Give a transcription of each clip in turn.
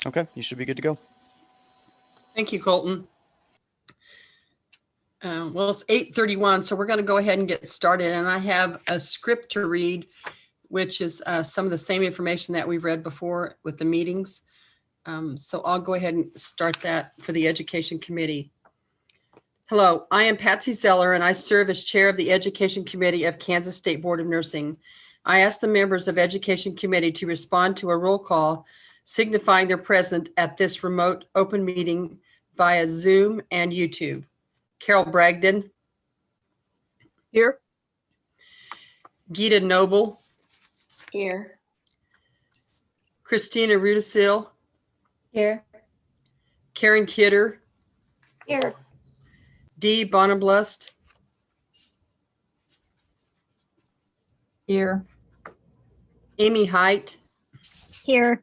Okay, you should be good to go. Thank you, Colton. Well, it's 8:31, so we're going to go ahead and get started. And I have a script to read, which is some of the same information that we've read before with the meetings. So I'll go ahead and start that for the Education Committee. Hello, I am Patsy Zeller, and I serve as chair of the Education Committee of Kansas State Board of Nursing. I ask the members of Education Committee to respond to a roll call signifying they're present at this remote open meeting via Zoom and YouTube. Carol Bragdon. Here. Gita Noble. Here. Christina Rudisil. Here. Karen Kidder. Here. Dee Bonneblust. Here. Amy Height. Here.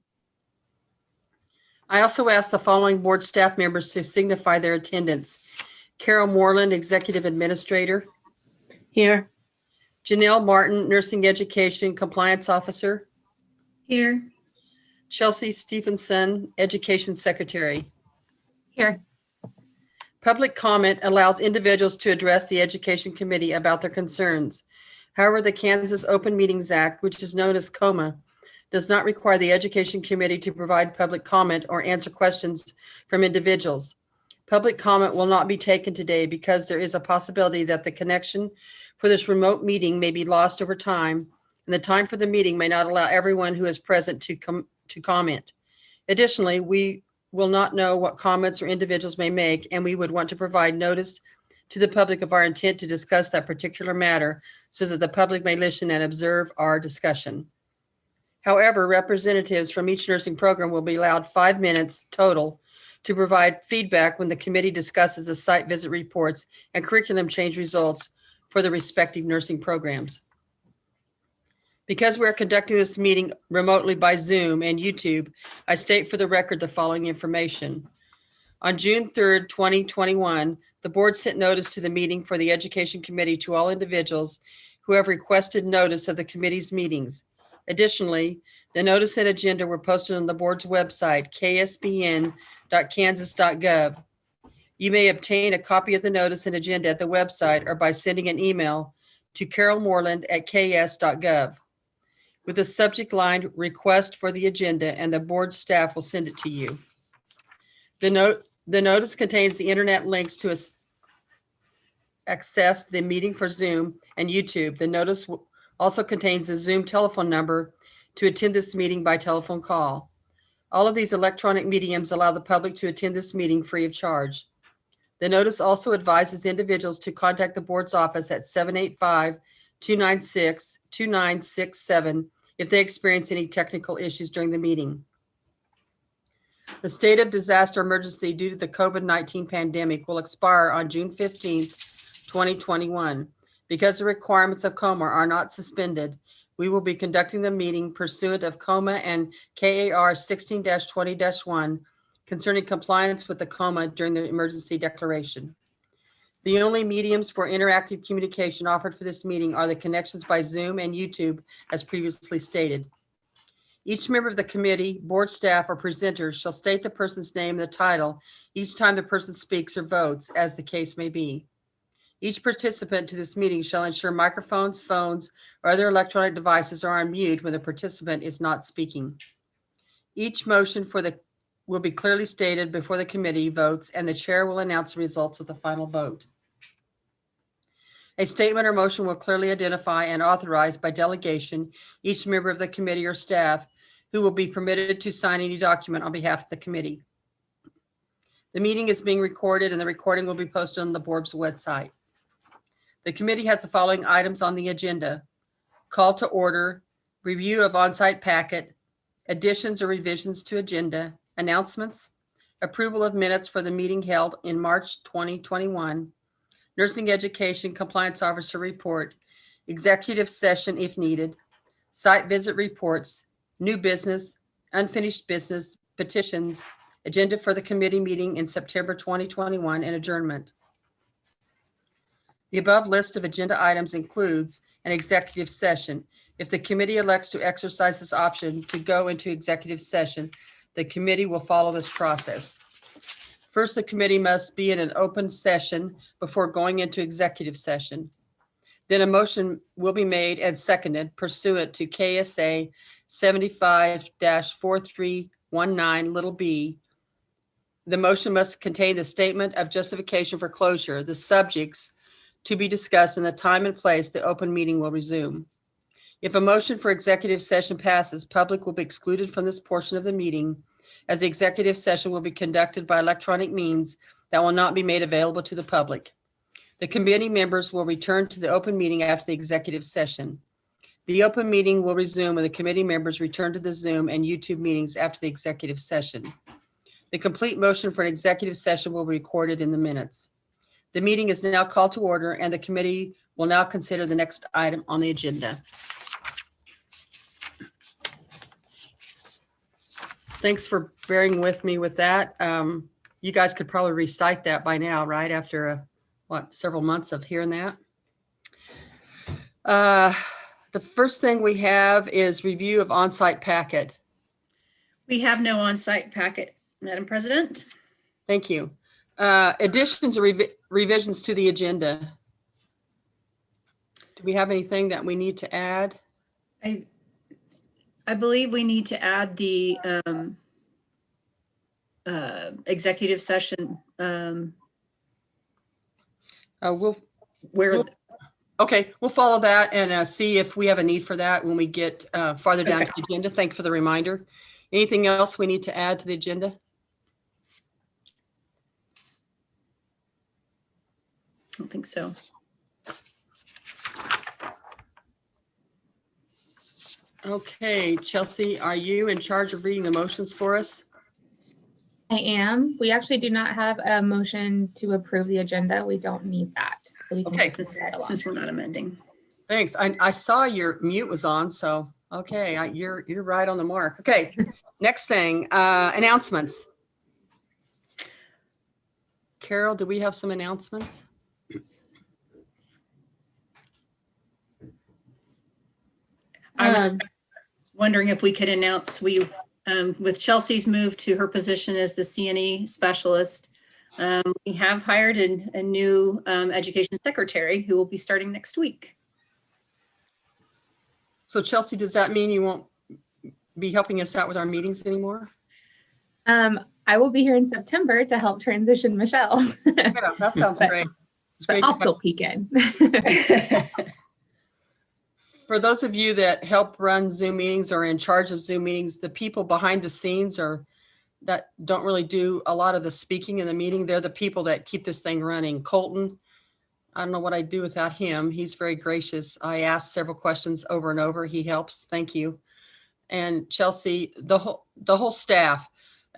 I also ask the following board staff members to signify their attendance. Carol Moreland, Executive Administrator. Here. Janelle Martin, Nursing Education Compliance Officer. Here. Chelsea Stephenson, Education Secretary. Here. Public comment allows individuals to address the Education Committee about their concerns. However, the Kansas Open Meetings Act, which is known as COMA, does not require the Education Committee to provide public comment or answer questions from individuals. Public comment will not be taken today because there is a possibility that the connection for this remote meeting may be lost over time, and the time for the meeting may not allow everyone who is present to comment. Additionally, we will not know what comments or individuals may make, and we would want to provide notice to the public of our intent to discuss that particular matter so that the public may listen and observe our discussion. However, representatives from each nursing program will be allowed 5 minutes total to provide feedback when the committee discusses the site visit reports and curriculum change results for the respective nursing programs. Because we are conducting this meeting remotely by Zoom and YouTube, I state for the record the following information. On June 3rd, 2021, the board sent notice to the meeting for the Education Committee to all individuals who have requested notice of the committee's meetings. Additionally, the notice and agenda were posted on the board's website, ksbn.kansas.gov. You may obtain a copy of the notice and agenda at the website or by sending an email to carolmoreland@ks.gov with the subject line request for the agenda, and the board staff will send it to you. The notice contains the internet links to access the meeting for Zoom and YouTube. The notice also contains the Zoom telephone number to attend this meeting by telephone call. All of these electronic mediums allow the public to attend this meeting free of charge. The notice also advises individuals to contact the board's office at 785-296-2967 if they experience any technical issues during the meeting. The state of disaster emergency due to the COVID-19 pandemic will expire on June 15th, 2021. Because the requirements of COMA are not suspended, we will be conducting the meeting pursuant of COMA and KAR 16-20-1 concerning compliance with the COMA during the emergency declaration. The only mediums for interactive communication offered for this meeting are the connections by Zoom and YouTube, as previously stated. Each member of the committee, board staff, or presenters shall state the person's name and the title each time the person speaks or votes, as the case may be. Each participant to this meeting shall ensure microphones, phones, or other electronic devices are on mute when the participant is not speaking. Each motion will be clearly stated before the committee votes, and the chair will announce the results of the final vote. A statement or motion will clearly identify and authorize by delegation each member of the committee or staff who will be permitted to sign any document on behalf of the committee. The meeting is being recorded, and the recording will be posted on the board's website. The committee has the following items on the agenda: call to order, review of on-site packet, additions or revisions to agenda, announcements, approval of minutes for the meeting held in March 2021, nursing education compliance officer report, executive session if needed, site visit reports, new business, unfinished business, petitions, agenda for the committee meeting in September 2021, and adjournment. The above list of agenda items includes an executive session. If the committee elects to exercise this option to go into executive session, The committee will follow this process. First, the committee must be in an open session before going into executive session. Then a motion will be made and seconded pursuant to KSA 75-4319 little b. The motion must contain the statement of justification for closure, the subjects to be discussed, and the time and place the open meeting will resume. If a motion for executive session passes, public will be excluded from this portion of the meeting, as the executive session will be conducted by electronic means that will not be made available to the public. The committee members will return to the open meeting after the executive session. The open meeting will resume when the committee members return to the Zoom and YouTube meetings after the executive session. The complete motion for an executive session will be recorded in the minutes. The meeting is now called to order, and the committee will now consider the next item on the agenda. Thanks for bearing with me with that. You guys could probably recite that by now, right? After several months of hearing that. The first thing we have is review of on-site packet. We have no on-site packet, Madam President. Thank you. Additions or revisions to the agenda. Do we have anything that we need to add? I believe we need to add the executive session where Okay, we'll follow that and see if we have a need for that when we get farther down to the agenda. Thanks for the reminder. Anything else we need to add to the agenda? I don't think so. Okay, Chelsea, are you in charge of reading the motions for us? I am. We actually do not have a motion to approve the agenda. We don't need that. So we can Okay. just move right along. Since we're not amending. Thanks. I saw your mute was on, so okay, you're right on the mark. Okay, next thing, announcements. Carol, do we have some announcements? I'm wondering if we could announce with Chelsea's move to her position as the CNE specialist, we have hired a new education secretary who will be starting next week. So Chelsea, does that mean you won't be helping us out with our meetings anymore? I will be here in September to help transition Michelle. Yeah, that sounds great. It's But great I'll to still peek in. For those of you that help run Zoom meetings or in charge of Zoom meetings, the people behind the scenes that don't really do a lot of the speaking in the meeting. They're the people that keep this thing running. Colton, I don't know what I'd do without him. He's very gracious. I asked several questions over and over. He helps. Thank you. And Chelsea, the whole staff,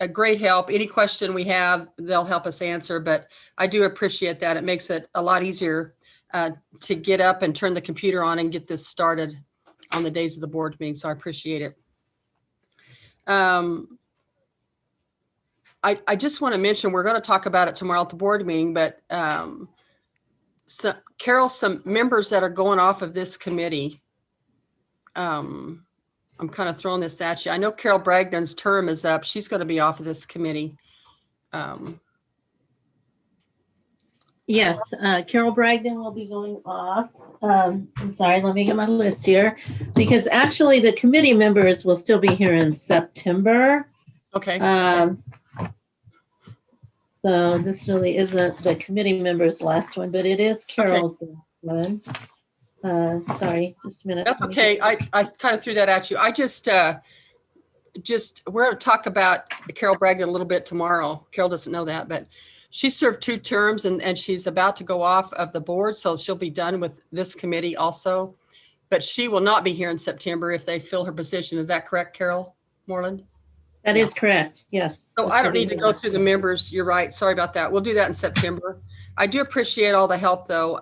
a great help. Any question we have, they'll help us answer. But I do appreciate that. It makes it a lot easier to get up and turn the computer on and get this started on the days of the board meeting. So I appreciate it. I just want to mention, we're going to talk about it tomorrow at the board meeting, but Carol, some members that are going off of this committee, I'm kind of throwing this at you. I know Carol Bragdon's term is up. She's going to be off of this committee. Yes, Carol Bragdon will be going off. I'm sorry, let me get my list here. Because actually the committee members will still be here in September. Okay. So this really isn't the committee members' last one, but it is Carol's last one. Sorry, just a minute. That's okay. I kind of threw that at you. I just we're going to talk about Carol Bragdon a little bit tomorrow. Carol doesn't know that, but she served 2 terms and she's about to go off of the board. So she'll be done with this committee also, but she will not be here in September if they fill her position. Is that correct, Carol Moreland? That is correct, yes. So I don't need to go through the members. You're right. Sorry about that. We'll do that in September. I do appreciate all the help though.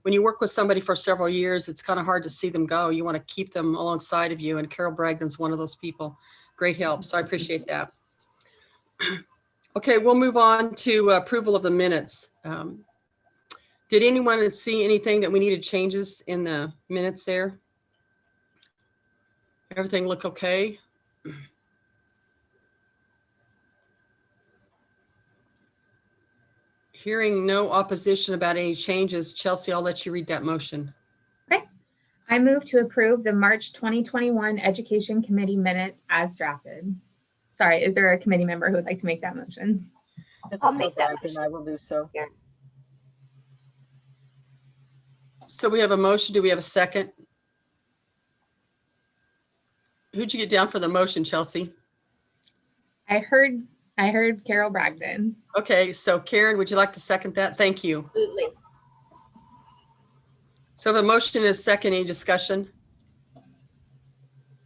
When you work with somebody for several years, it's kind of hard to see them go. You want to keep them alongside of you. And Carol Bragdon's one of those people. Great help. So I appreciate that. Okay, we'll move on to approval of the minutes. Did anyone see anything that we needed changes in the minutes there? Everything look okay? Hearing no opposition about any changes, Chelsea, I'll let you read that motion. I move to approve the March 2021 Education Committee minutes as drafted. Sorry, is there a committee member who would like to make that motion? I'll make that motion. I will do so. So we have a motion. Do we have a second? Who'd you get down for the motion, Chelsea? I heard Carol Bragdon. Okay, so Karen, would you like to second that? Thank you. Absolutely. So the motion is second. Any discussion?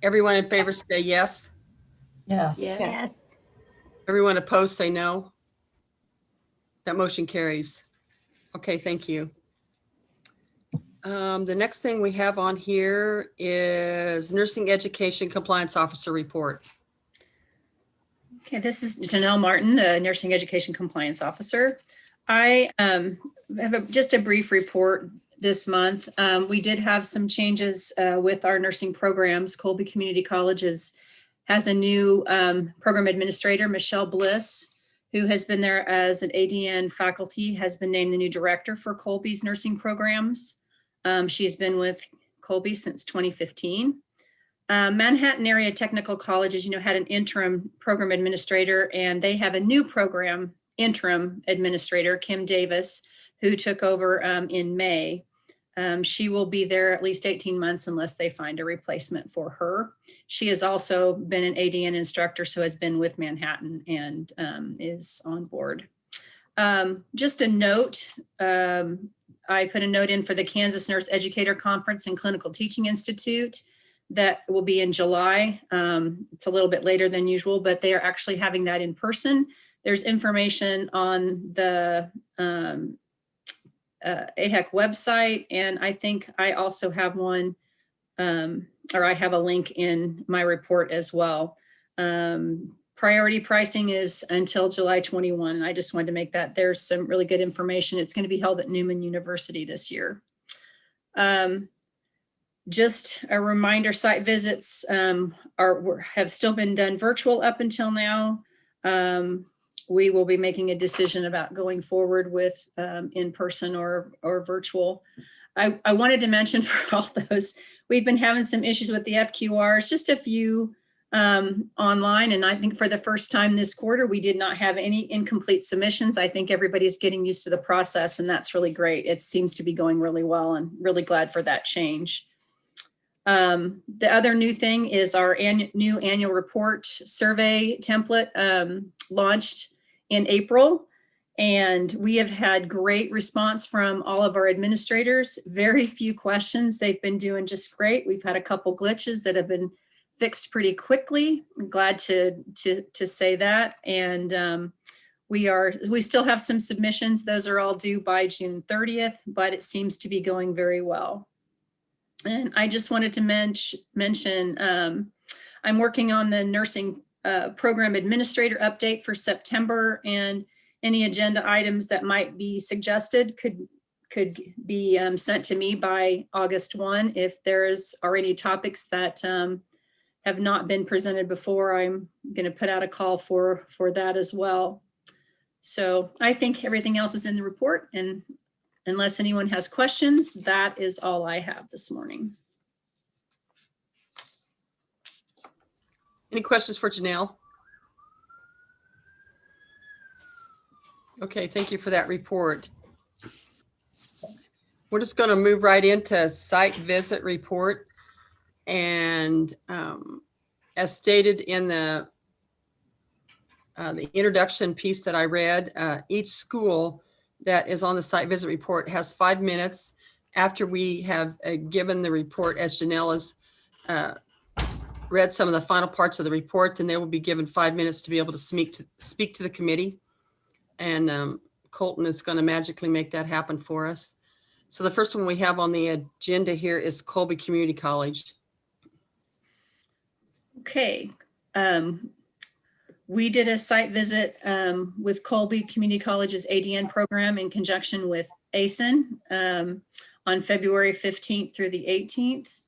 Everyone in favor say yes. Yes. Yes. Everyone opposed say no. That motion carries. Okay, thank you. The next thing we have on here is Nursing Education Compliance Officer Report. Okay, this is Janelle Martin, the Nursing Education Compliance Officer. I have just a brief report this month. We did have some changes with our nursing programs. Colby Community College has a new program administrator, Michelle Bliss, who has been there as an ADN faculty, has been named the new director for Colby's nursing programs. She's been with Colby since 2015. Manhattan Area Technical Colleges, had an interim program administrator, and they have a new program interim administrator, Kim Davis, who took over in May. She will be there at least 18 months unless they find a replacement for her. She has also been an ADN instructor, so has been with Manhattan and is on board. Just a note, I put a note in for the Kansas Nurse Educator Conference and Clinical Teaching Institute. That will be in July. It's a little bit later than usual, but they are actually having that in person. There's information on the AHEC website, and I think I also have one, or I have a link in my report as well. Priority pricing is until July 21, and I just wanted to make that. There's some really good information. It's going to be held at Newman University this year. Just a reminder, site visits have still been done virtual up until now. We will be making a decision about going forward with in-person or virtual. I wanted to mention for all those, we've been having some issues with the FQRs, just a few online. And I think for the first time this quarter, we did not have any incomplete submissions. I think everybody's getting used to the process, and that's really great. It seems to be going really well, and really glad for that change. The other new thing is our new annual report survey template launched in April, and we have had great response from all of our administrators. Very few questions. They've been doing just great. We've had a couple glitches that have been fixed pretty quickly. I'm glad to say that. And we still have some submissions. Those are all due by June 30th, but it seems to be going very well. And I just wanted to mention, I'm working on the nursing program administrator update for September, and any agenda items that might be suggested could be sent to me by August 1. If there's already topics that have not been presented before, I'm going to put out a call for that as well. So I think everything else is in the report, and unless anyone has questions, that is all I have this morning. Any questions for Janelle? Okay, thank you for that report. We're just going to move right into site visit report. And as stated in the introduction piece that I read, each school that is on the site visit report has 5 minutes after we have given the report, as Janelle has read some of the final parts of the report, and they will be given 5 minutes to be able to speak to the committee. And Colton is going to magically make that happen for us. So the first one we have on the agenda here is Colby Community College. Okay. We did a site visit with Colby Community College's ADN program in conjunction with ASIN on February 15th through the 18th.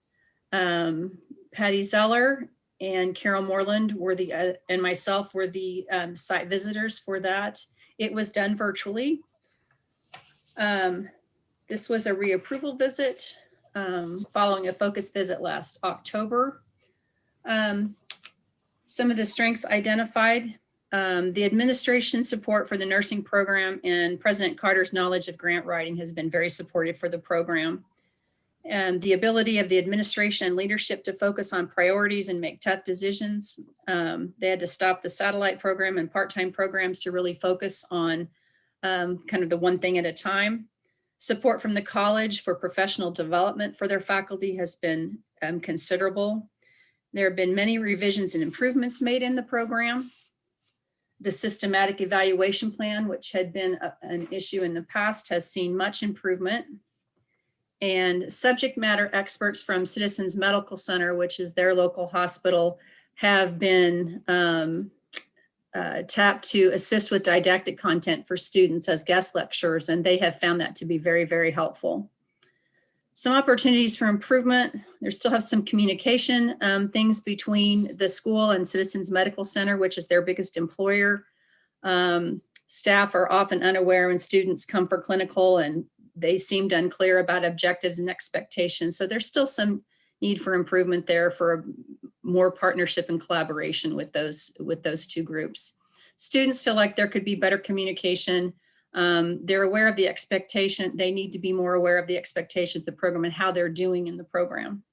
Patty Zeller and Carol Moreland were and myself were the site visitors for that. It was done virtually. This was a reapproval visit following a focus visit last October. Some of the strengths identified, the administration support for the nursing program and President Carter's knowledge of grant writing has been very supportive for the program. And the ability of the administration and leadership to focus on priorities and make tough decisions. They had to stop the satellite program and part-time programs to really focus on kind of the one thing at a time. Support from the college for professional development for their faculty has been considerable. There have been many revisions and improvements made in the program. The systematic evaluation plan, which had been an issue in the past, has seen much improvement. And subject matter experts from Citizens Medical Center, which is their local hospital, have been tapped to assist with didactic content for students as guest lecturers, and they have found that to be very, very helpful. Some opportunities for improvement. There still have some communication things between the school and Citizens Medical Center, which is their biggest employer. Staff are often unaware when students come for clinical, and they seemed unclear about objectives and expectations. So there's still some need for improvement there for more partnership and collaboration with those two groups. Students feel like there could be better communication. They're aware of the expectation. They need to be more aware of the expectations of the program and how they're doing in the program.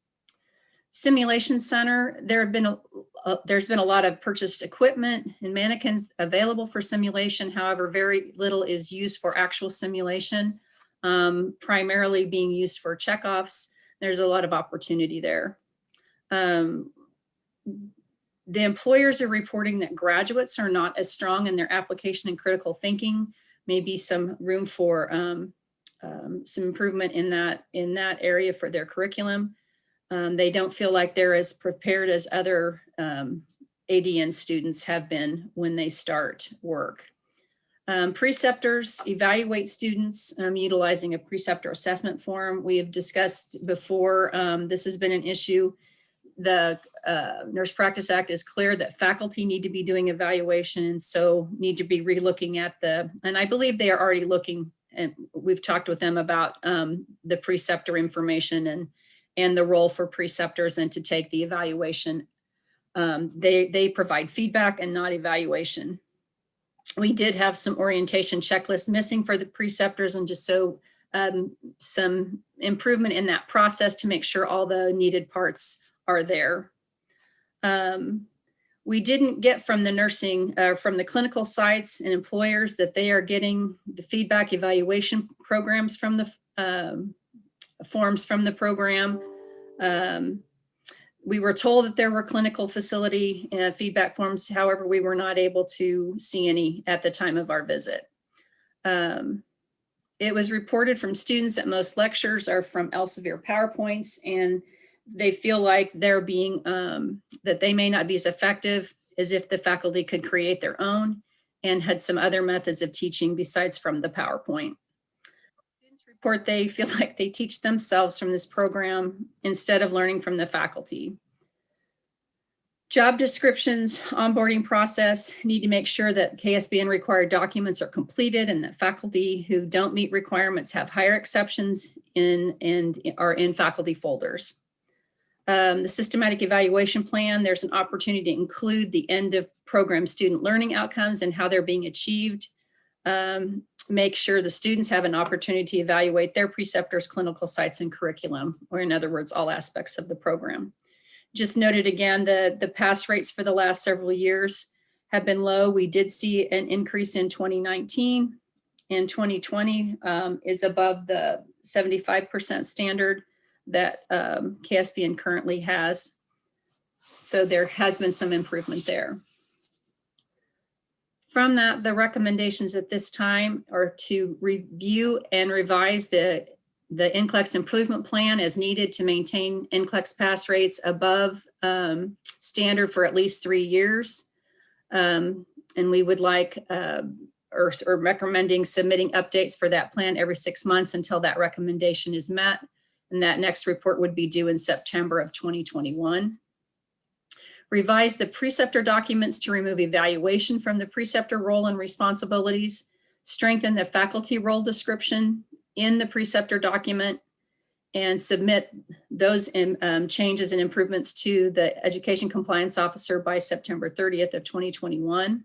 Simulation Center, there's been a lot of purchased equipment and mannequins available for simulation. However, very little is used for actual simulation, primarily being used for checkoffs. There's a lot of opportunity there. The employers are reporting that graduates are not as strong in their application and critical thinking. Maybe some room for some improvement in that area for their curriculum. They don't feel like they're as prepared as other ADN students have been when they start work. Preceptors evaluate students utilizing a preceptor assessment form. We have discussed before, this has been an issue. The Nurse Practice Act is clear that faculty need to be doing evaluation, and so need to be relooking at and I believe they are already looking, and we've talked with them about the preceptor information and the role for preceptors and to take the evaluation. They provide feedback and not evaluation. We did have some orientation checklists missing for the preceptors, and just so some improvement in that process to make sure all the needed parts are there. We didn't get from the from the clinical sites and employers that they are getting the feedback evaluation programs from the forms from the program. We were told that there were clinical facility feedback forms. However, we were not able to see any at the time of our visit. It was reported from students that most lectures are from Elsevier PowerPoints, and they feel like they're being, that they may not be as effective as if the faculty could create their own and had some other methods of teaching besides from the PowerPoint. Students report they feel like they teach themselves from this program instead of learning from the faculty. Job descriptions, onboarding process, need to make sure that KSBN required documents are completed and that faculty who don't meet requirements have higher exceptions and are in faculty folders. The systematic evaluation plan, there's an opportunity to include the end of program student learning outcomes and how they're being achieved. Make sure the students have an opportunity to evaluate their preceptors, clinical sites, and curriculum, or in other words, all aspects of the program. Just noted again, the pass rates for the last several years have been low. We did see an increase in 2019, and 2020 is above the 75% standard that KSBN currently has. So there has been some improvement there. From that, the recommendations at this time are to review and revise the Nclex improvement plan as needed to maintain Nclex pass rates above standard for at least 3 years. And we would like, or recommending submitting updates for that plan every 6 months until that recommendation is met. And that next report would be due in September of 2021. Revise the preceptor documents to remove evaluation from the preceptor role and responsibilities. Strengthen the faculty role description in the Preceptor document and submit those changes and improvements to the Education Compliance Officer by September 30th of 2021.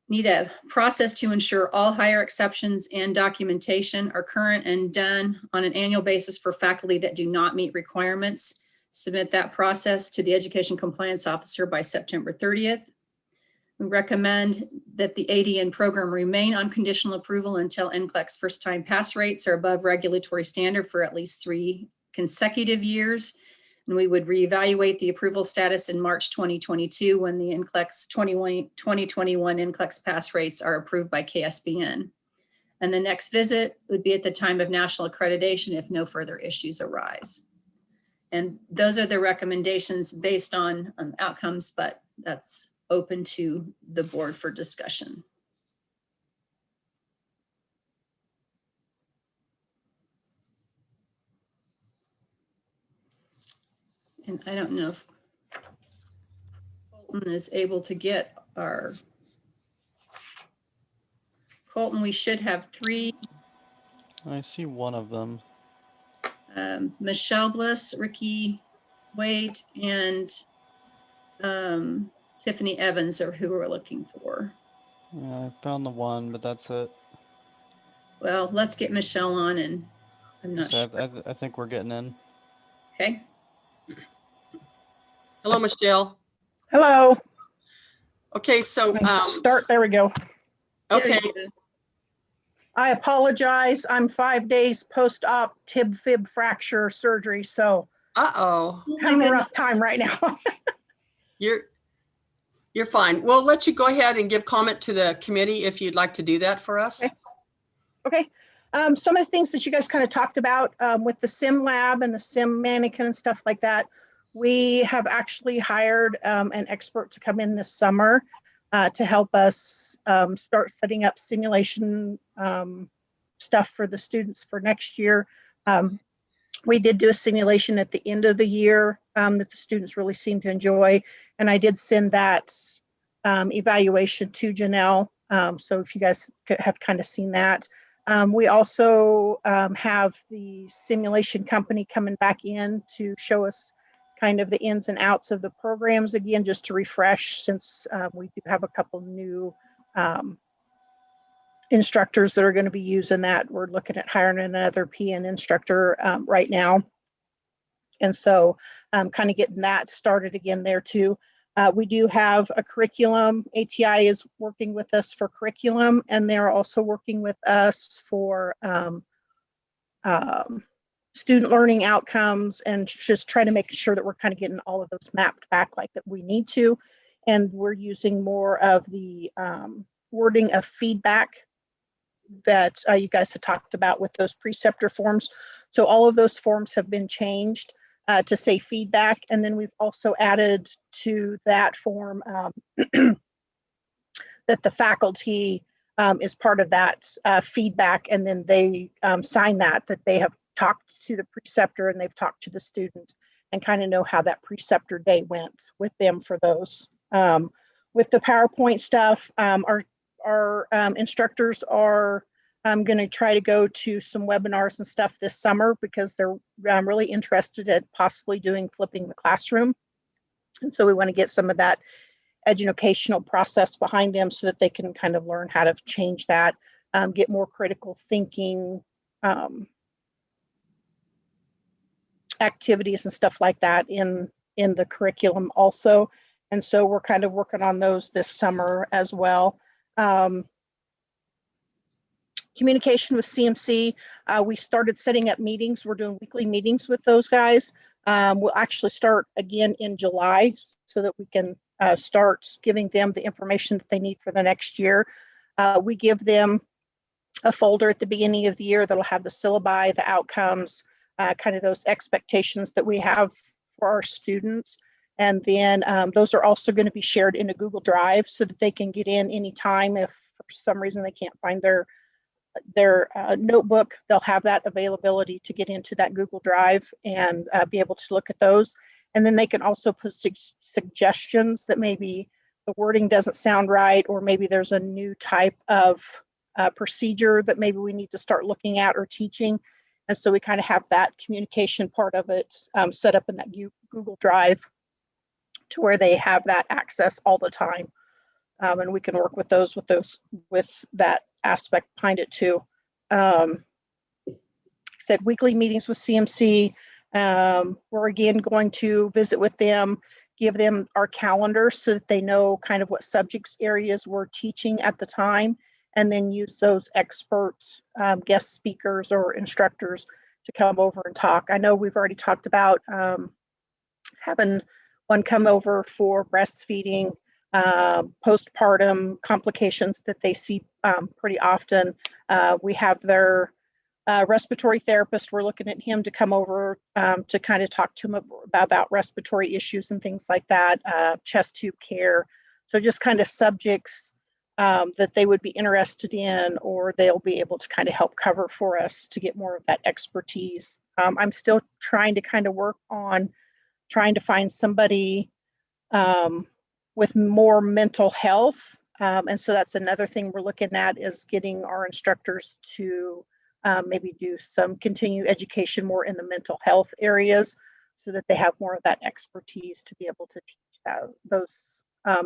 Need a process to ensure all hire exceptions and documentation are current and done on an annual basis for faculty that do not meet requirements. Submit that process to the Education Compliance Officer by September 30th. We recommend that the ADN program remain on conditional approval until Nclex first-time pass rates are above regulatory standard for at least 3 consecutive years. And we would reevaluate the approval status in March 2022 when the Nclex 2021 Nclex pass rates are approved by KSBN. And the next visit would be at the time of national accreditation if no further issues arise. And those are the recommendations based on outcomes, but that's open to the board for discussion. And I don't know if Colton is able to get our Colton, we should have 3. I see one of them. Michelle Bliss, Ricky Wade, and Tiffany Evans are who we're looking for. Yeah, I found the one, but that's it. Well, let's get Michelle on, and I'm not So sure. I think we're getting in. Okay. Hello, Michelle. Hello. Okay, so, Start. There we go. okay, There you go. I apologize. I'm 5 days post-op tib-fib fracture surgery, so uh-oh, having a rough time right now. you're fine. We'll let you go ahead and give comment to the committee if you'd like to do that for us. Okay. Some of the things that you guys kind of talked about with the sim lab and the sim mannequin and stuff like that, we have actually hired an expert to come in this summer to help us start setting up simulation stuff for the students for next year. We did do a simulation at the end of the year that the students really seemed to enjoy. And I did send that evaluation to Janelle. So if you guys have kind of seen that. We also have the simulation company coming back in to show us kind of the ins and outs of the programs again, just to refresh, since we do have a couple new instructors that are going to be using that. We're looking at hiring another PN instructor right now. And so kind of getting that started again there too. We do have a curriculum. ATI is working with us for curriculum, and they're also working with us for student learning outcomes, and just trying to make sure that we're kind of getting all of those mapped back like that we need to. And we're using more of the wording of feedback that you guys had talked about with those preceptor forms. So all of those forms have been changed to say feedback. And then we've also added to that form that the faculty is part of that feedback. And then they sign that they have talked to the preceptor and they've talked to the student and kind of know how that preceptor day went with them for those. With the PowerPoint stuff, our instructors are going to try to go to some webinars and stuff this summer because they're really interested at possibly doing flipping the classroom. And so we want to get some of that educational process behind them so that they can kind of learn how to change that, get more critical thinking activities and stuff like that in the curriculum also. And so we're kind of working on those this summer as well. Communication with CMC, we started setting up meetings. We're doing weekly meetings with those guys. We'll actually start again in July so that we can start giving them the information that they need for the next year. We give them a folder at the beginning of the year that'll have the syllabi, the outcomes, kind of those expectations that we have for our students. And then those are also going to be shared in a Google Drive so that they can get in anytime if for some reason they can't find their notebook. They'll have that availability to get into that Google Drive and be able to look at those. And then they can also put suggestions that maybe the wording doesn't sound right, or maybe there's a new type of procedure that maybe we need to start looking at or teaching. And so we kind of have that communication part of it set up in that Google Drive to where they have that access all the time. And we can work with that aspect behind it too. Said weekly meetings with CMC. We're again going to visit with them, give them our calendar so that they know kind of what subjects areas we're teaching at the time, and then use those experts, guest speakers or instructors to come over and talk. I know we've already talked about having one come over for breastfeeding, postpartum complications that they see pretty often. We have their respiratory therapist. We're looking at him to come over to kind of talk to him about respiratory issues and things like that, chest tube care. So just kind of subjects that they would be interested in, or they'll be able to kind of help cover for us to get more of that expertise. I'm still trying to kind of work on trying to find somebody with more mental health. And so that's another thing we're looking at, is getting our instructors to maybe do some continuing education more in the mental health areas so that they have more of that expertise to be able to teach those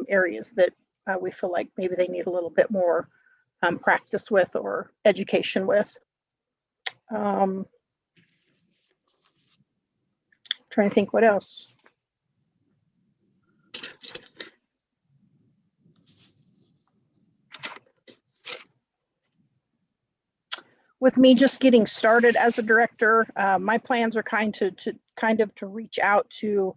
areas that we feel like maybe they need a little bit more practice with or education with. Trying to think what else. With me just getting started as a director, my plans are kind of to reach out to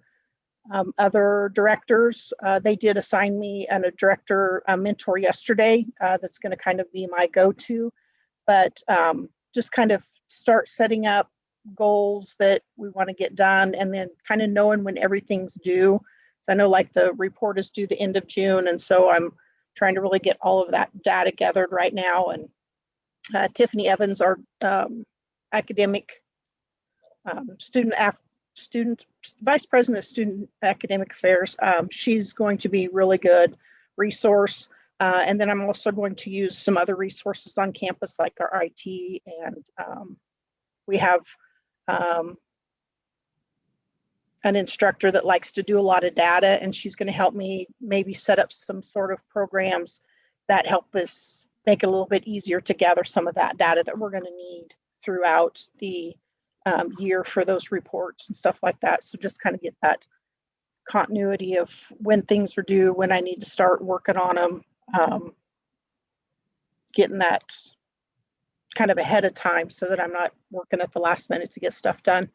other directors. They did assign me a director mentor yesterday that's going to kind of be my go-to, but just kind of start setting up goals that we want to get done, and then kind of knowing when everything's due. So I know like the report is due the end of June, and so I'm trying to really get all of that data gathered right now. And Tiffany Evans, our academic student vice president of student academic affairs, she's going to be really good resource. And then I'm also going to use some other resources on campus like our IT, and we have an instructor that likes to do a lot of data, and she's going to help me maybe set up some sort of programs that help us make it a little bit easier to gather some of that data that we're going to need throughout the year for those reports and stuff like that. So just kind of get that continuity of when things are due, when I need to start working on them, getting that kind of ahead of time so that I'm not working at the last minute to get stuff done.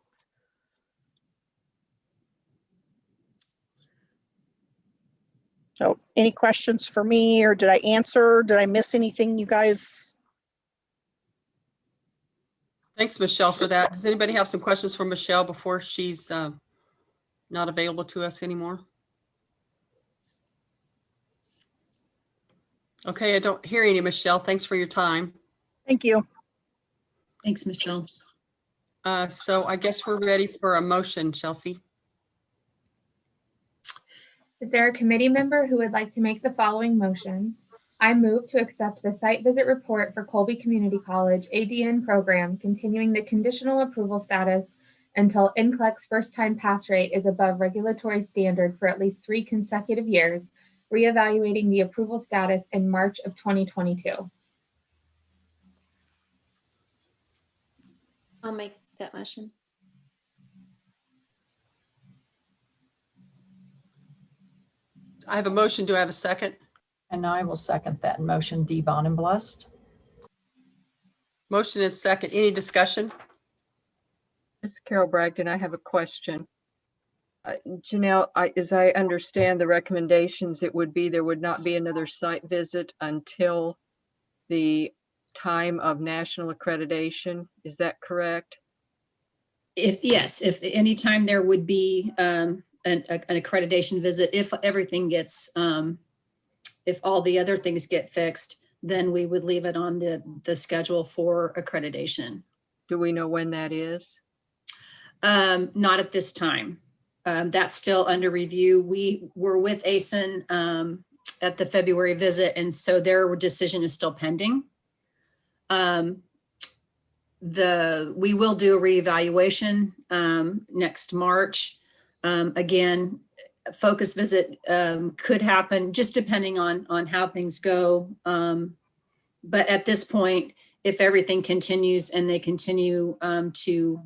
So any questions for me, or did I answer? Did I miss anything, you guys? Thanks, Michelle, for that. Does anybody have some questions for Michelle before she's not available to us anymore? Okay, I don't hear any, Michelle. Thanks for your time. Thank you. Thanks, Michelle. So I guess we're ready for a motion, Chelsea. Is there a committee member who would like to make the following motion? I move to accept the site visit report for Colby Community College ADN program, continuing the conditional approval status until Nclex first time pass rate is above regulatory standard for at least 3 consecutive years, reevaluating the approval status in March of 2022. I'll make that motion. I have a motion. Do I have a second? And I will second that motion. Devon and Blessed. Motion is second. Any discussion? This is Carol Bragdon. I have a question. Janelle, as I understand the recommendations, it would be there would not be another site visit until the time of national accreditation. Is that correct? If anytime there would be an accreditation visit, if everything gets, if all the other things get fixed, then we would leave it on the schedule for accreditation. Do we know when that is? Not at this time. That's still under review. We were with ASIN at the February visit, and so their decision is still pending. We will do a reevaluation next March. Again, a focus visit could happen just depending on how things go. But at this point, if everything continues and they continue to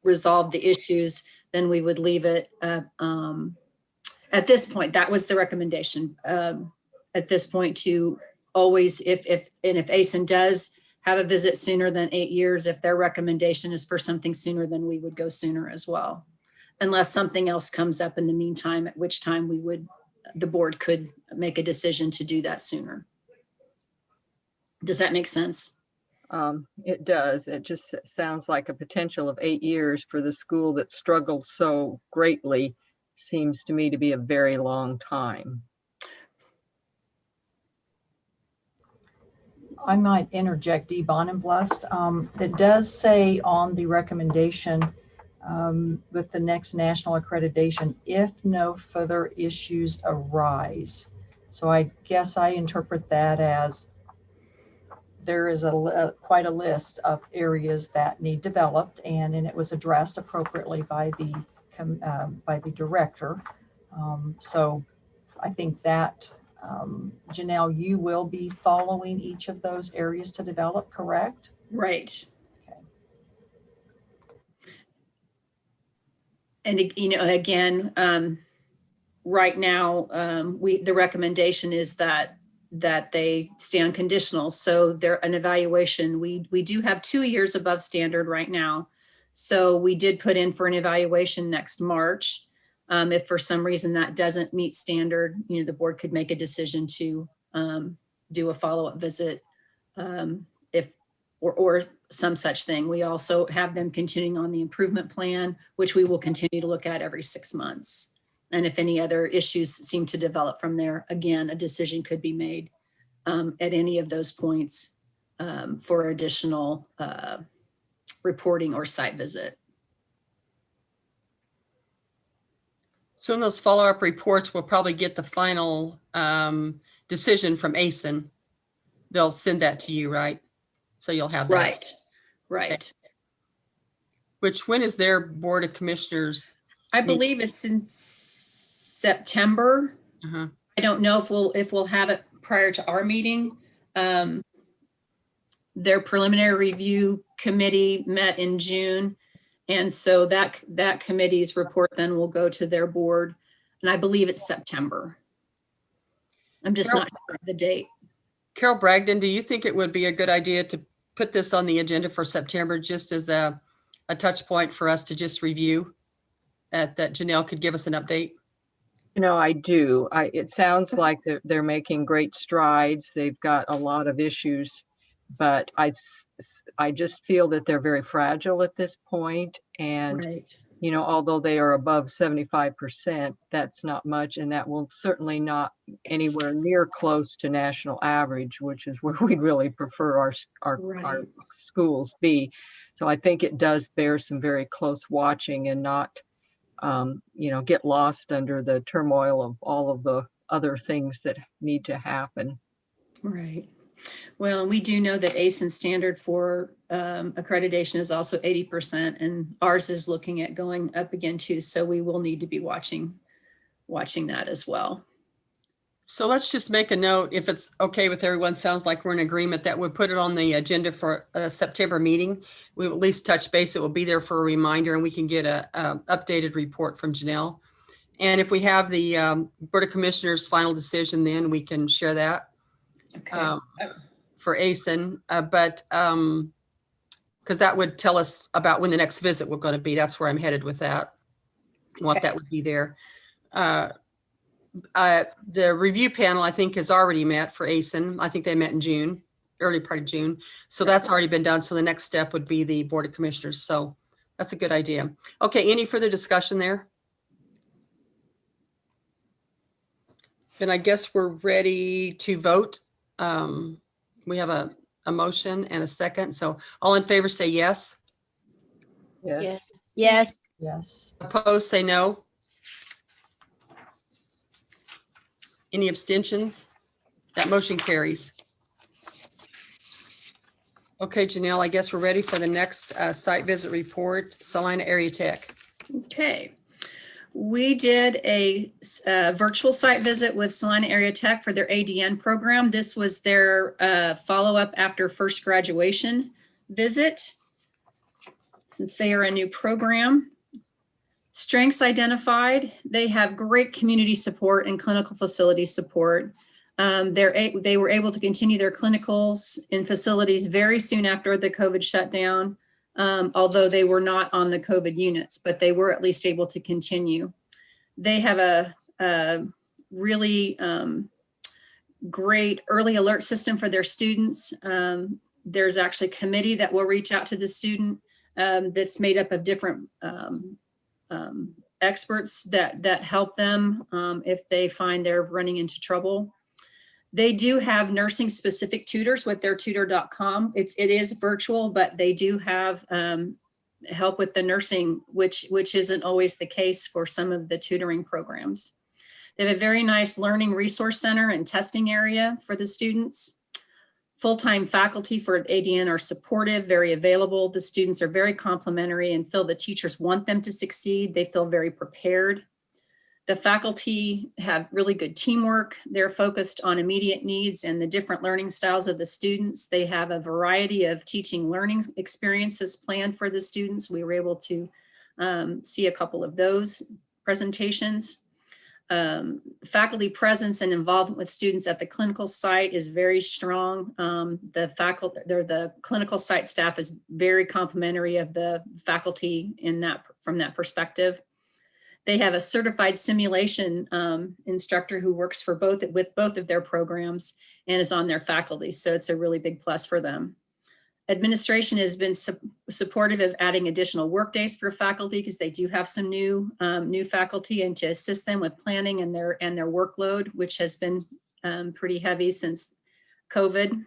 resolve the issues, then we would leave it at this point. That was the recommendation at this point, to always, if ASIN does have a visit sooner than 8 years, if their recommendation is for something sooner, then we would go sooner as well, unless something else comes up in the meantime, at which time the board could make a decision to do that sooner. Does that make sense? It does. It just sounds like a potential of 8 years for the school that struggled so greatly seems to me to be a very long time. I might interject, Yvonne and Blessed. It does say on the recommendation with the next national accreditation, if no further issues arise. So I guess I interpret that as there is quite a list of areas that need developed, and it was addressed appropriately by the director. So I think that Janelle, you will be following each of those areas to develop, correct? Right. Okay. And again, right now, the recommendation is that they stay unconditional. So they're an evaluation. We do have 2 years above standard right now. So we did put in for an evaluation next March. If for some reason that doesn't meet standard, the board could make a decision to do a follow-up visit or some such thing. We also have them continuing on the improvement plan, which we will continue to look at every 6 months. And if any other issues seem to develop from there, again, a decision could be made at any of those points for additional reporting or site visit. So in those follow-up reports, we'll probably get the final decision from ASIN. They'll send that to you, right? So you'll have that. Right. Okay. Which, when is their Board of Commissioners? I believe it's in September. Uh-huh. I don't know if we'll have it prior to our meeting. Their preliminary review committee met in June. And so that committee's report then will go to their board. And I believe it's September. I'm just not sure of the date. Carol Bragdon, do you think it would be a good idea to put this on the agenda for September, just as a touch point for us to just review, that Janelle could give us an update? I do. It sounds like they're making great strides. They've got a lot of issues, but I just feel that they're very fragile at this point. And, Right. Although they are above 75%, that's not much. And that will certainly not anywhere near close to national average, which is where we'd really prefer our schools be. So I think it does bear some very close watching and not get lost under the turmoil of all of the other things that need to happen. Right. Well, we do know that ASIN standard for accreditation is also 80%, and ours is looking at going up again too. So we will need to be watching that as well. So let's just make a note, if it's okay with everyone, sounds like we're in agreement, that we'll put it on the agenda for a September meeting. We will at least touch base. It will be there for a reminder, and we can get a updated report from Janelle. And if we have the Board of Commissioners' final decision, then we can share that. Okay. For ASIN, but because that would tell us about when the next visit was going to be. That's where I'm headed with that, what that would be there. The review panel, I think, has already met for ASIN. I think they met in June, early part of June. So that's already been done. So the next step would be the Board of Commissioners. So that's a good idea. Okay, any further discussion there? Then I guess we're ready to vote. We have a motion and a second. So all in favor say yes. Yes. Yes. Yes. Opposed say no. Any abstentions? That motion carries. Okay, Janelle, I guess we're ready for the next site visit report, Salina Area Tech. Okay. We did a virtual site visit with Salina Area Tech for their ADN program. This was their follow-up after first graduation visit, since they are a new program. Strengths identified, they have great community support and clinical facility support. They were able to continue their clinicals in facilities very soon after the COVID shutdown, although they were not on the COVID units, but they were at least able to continue. They have a really great early alert system for their students. There's actually a committee that will reach out to the student that's made up of different experts that help them if they find they're running into trouble. They do have nursing specific tutors with their tutor.com. It is virtual, but they do have help with the nursing, which isn't always the case for some of the tutoring programs. They have a very nice learning resource center and testing area for the students. Full-time faculty for ADN are supportive, very available. The students are very complimentary and feel the teachers want them to succeed. They feel very prepared. The faculty have really good teamwork. They're focused on immediate needs and the different learning styles of the students. They have a variety of teaching learning experiences planned for the students. We were able to see a couple of those presentations. Faculty presence and involvement with students at the clinical site is very strong. The clinical site staff is very complimentary of the faculty from that perspective. They have a certified simulation instructor who works with both of their programs and is on their faculty. So it's a really big plus for them. Administration has been supportive of adding additional work days for faculty because they do have some new faculty, and to assist them with planning and their workload, which has been pretty heavy since COVID.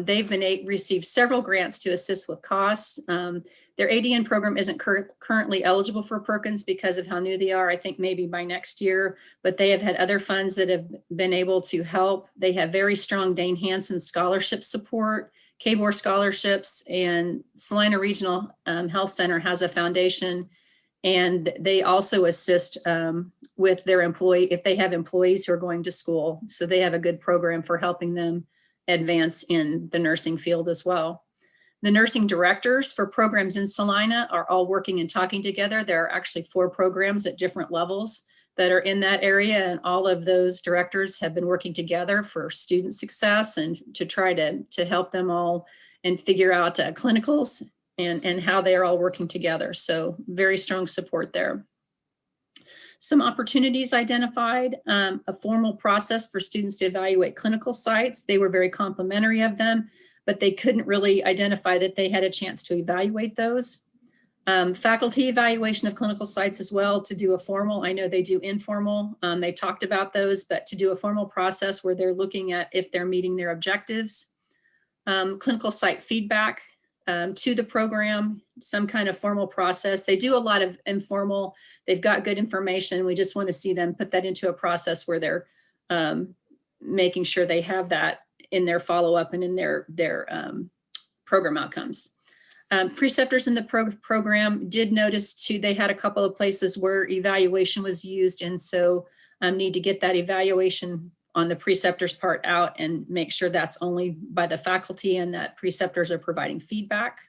They've received several grants to assist with costs. Their ADN program isn't currently eligible for Perkins because of how new they are. I think maybe by next year, but they have had other funds that have been able to help. They have very strong Dane Hansen scholarship support, KBOR scholarships, and Salina Regional Health Center has a foundation, and they also assist with their if they have employees who are going to school. So they have a good program for helping them advance in the nursing field as well. The nursing directors for programs in Salina are all working and talking together. There are actually 4 programs at different levels that are in that area, and all of those directors have been working together for student success and to try to help them all and figure out clinicals and how they are all working together. So very strong support there. Some opportunities identified, a formal process for students to evaluate clinical sites. They were very complimentary of them, but they couldn't really identify that they had a chance to evaluate those. Faculty evaluation of clinical sites as well, to do a formal, I know they do informal, they talked about those, but to do a formal process where they're looking at if they're meeting their objectives. Clinical site feedback to the program, some kind of formal process. They do a lot of informal, they've got good information. We just want to see them put that into a process where they're making sure they have that in their follow-up and in their program outcomes. Preceptors in the program did notice too, they had a couple of places where evaluation was used, and so need to get that evaluation on the preceptor's part out and make sure that's only by the faculty and that preceptors are providing feedback.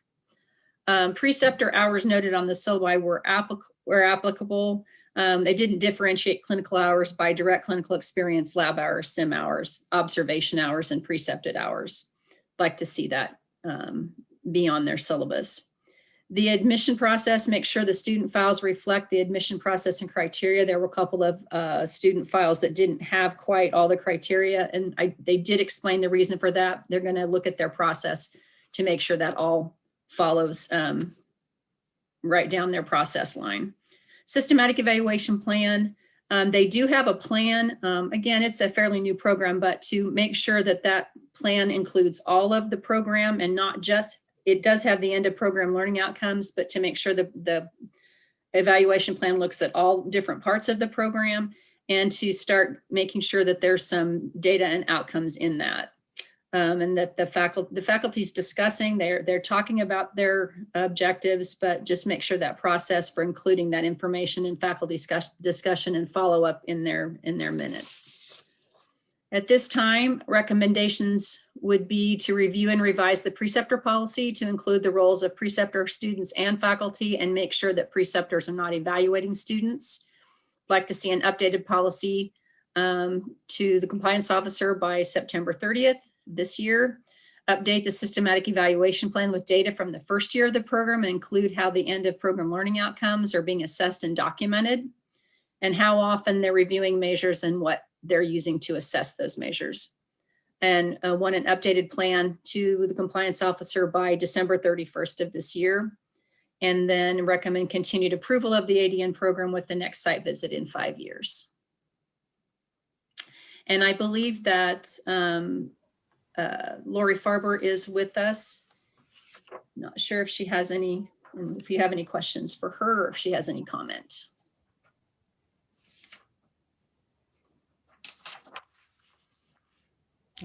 Preceptor hours noted on the syllabi were applicable. They didn't differentiate clinical hours by direct clinical experience, lab hours, sim hours, observation hours, and precepted hours. Like to see that be on their syllabus. The admission process, make sure the student files reflect the admission process and criteria. There were a couple of student files that didn't have quite all the criteria, and they did explain the reason for that. They're going to look at their process to make sure that all follows right down their process line. Systematic evaluation plan. They do have a plan. Again, it's a fairly new program, but to make sure that that plan includes all of the program and not just, it does have the end of program learning outcomes, but to make sure the evaluation plan looks at all different parts of the program and to start making sure that there's some data and outcomes in that. and that the faculty's discussing, they're talking about their objectives, but just make sure that process for including that information in faculty discussion and follow up in their minutes. At this time, recommendations would be to review and revise the preceptor policy to include the roles of preceptor, students, and faculty, and make sure that preceptors are not evaluating students. I'd like to see an updated policy to the compliance officer by September 30th this year. Update the systematic evaluation plan with data from the first year of the program and include how the end of program learning outcomes are being assessed and documented, and how often they're reviewing measures and what they're using to assess those measures. And want an updated plan to the compliance officer by December 31st of this year. And then recommend continued approval of the ADN program with the next site visit in 5 years. And I believe that Lori Farber is with us. Not sure if she has any, if you have any questions for her or if she has any comment.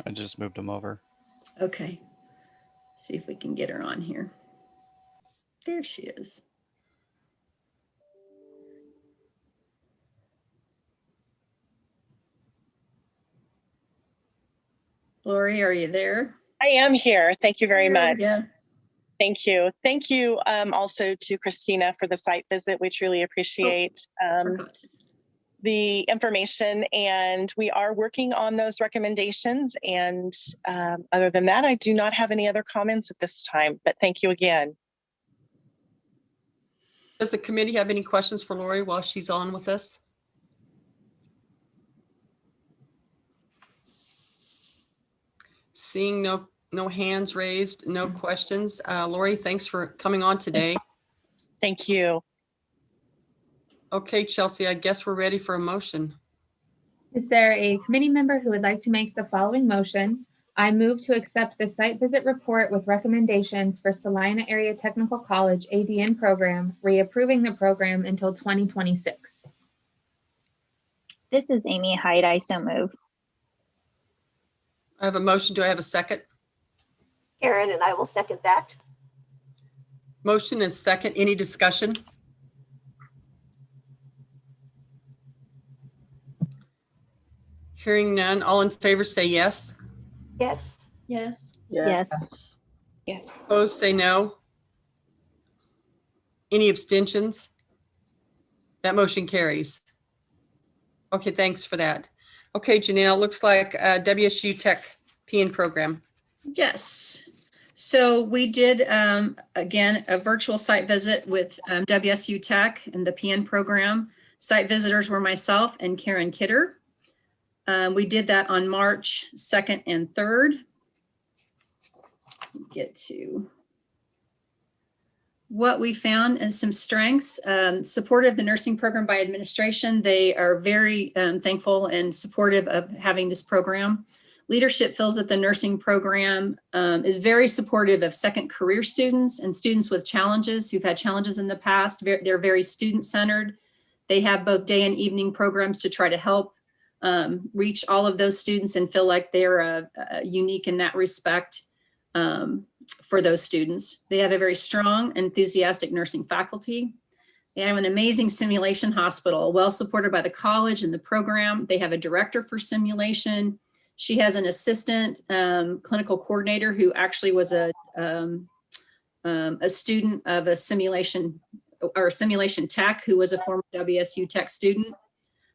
I just moved him over. Okay, see if we can get her on here. There she is. Lori, are you there? I am here. Thank you very much. Yeah. Thank you. Thank you also to Christina for the site visit. We truly appreciate the information, and we are working on those recommendations. And other than that, I do not have any other comments at this time, but thank you again. Does the committee have any questions for Lori while she's on with us? Seeing no hands raised, no questions. Lori, thanks for coming on today. Thank you. Okay, Chelsea, I guess we're ready for a motion. Is there a committee member who would like to make the following motion? I move to accept the site visit report with recommendations for Salina Area Technical College ADN program, reapproving the program until 2026. This is Amy Hyde. I so move. I have a motion. Do I have a second? Karen, and I will second that. Motion is second. Any discussion? Hearing none. All in favor say yes. Yes. Yes. Yes. Yes. Opposed say no. Any abstentions? That motion carries. Okay, thanks for that. Okay, Janelle, looks like Wsu Tech Pn Program. Yes. So we did, again, a virtual site visit with WSU Tech and the PN program. Site visitors were myself and Karen Kidder. We did that on March 2nd and 3rd. Get to what we found and some strengths. Supportive of the nursing program by administration. They are very thankful and supportive of having this program. Leadership feels that the nursing program is very supportive of second career students and students with challenges who've had challenges in the past. They're very student-centered. They have both day and evening programs to try to help reach all of those students and feel like they're unique in that respect for those students. They have a very strong, enthusiastic nursing faculty. They have an amazing simulation hospital, well supported by the college and the program. They have a director for simulation. She has an assistant clinical coordinator who actually was a student of a simulation tech who was a former WSU Tech student.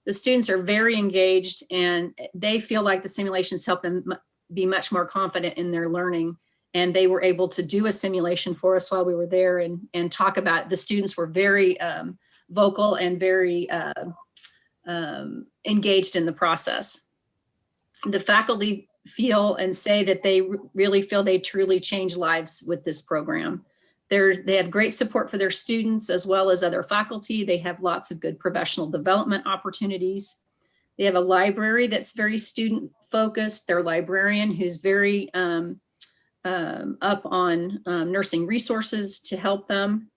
The students are very engaged and they feel like the simulations help them be much more confident in their learning. And they were able to do a simulation for us while we were there and talk about it. The students were very vocal and very engaged in the process. The faculty feel and say that they really feel they truly change lives with this program. They have great support for their students as well as other faculty. They have lots of good professional development opportunities. They have a library that's very student focused. Their librarian who's very up on nursing resources to help them.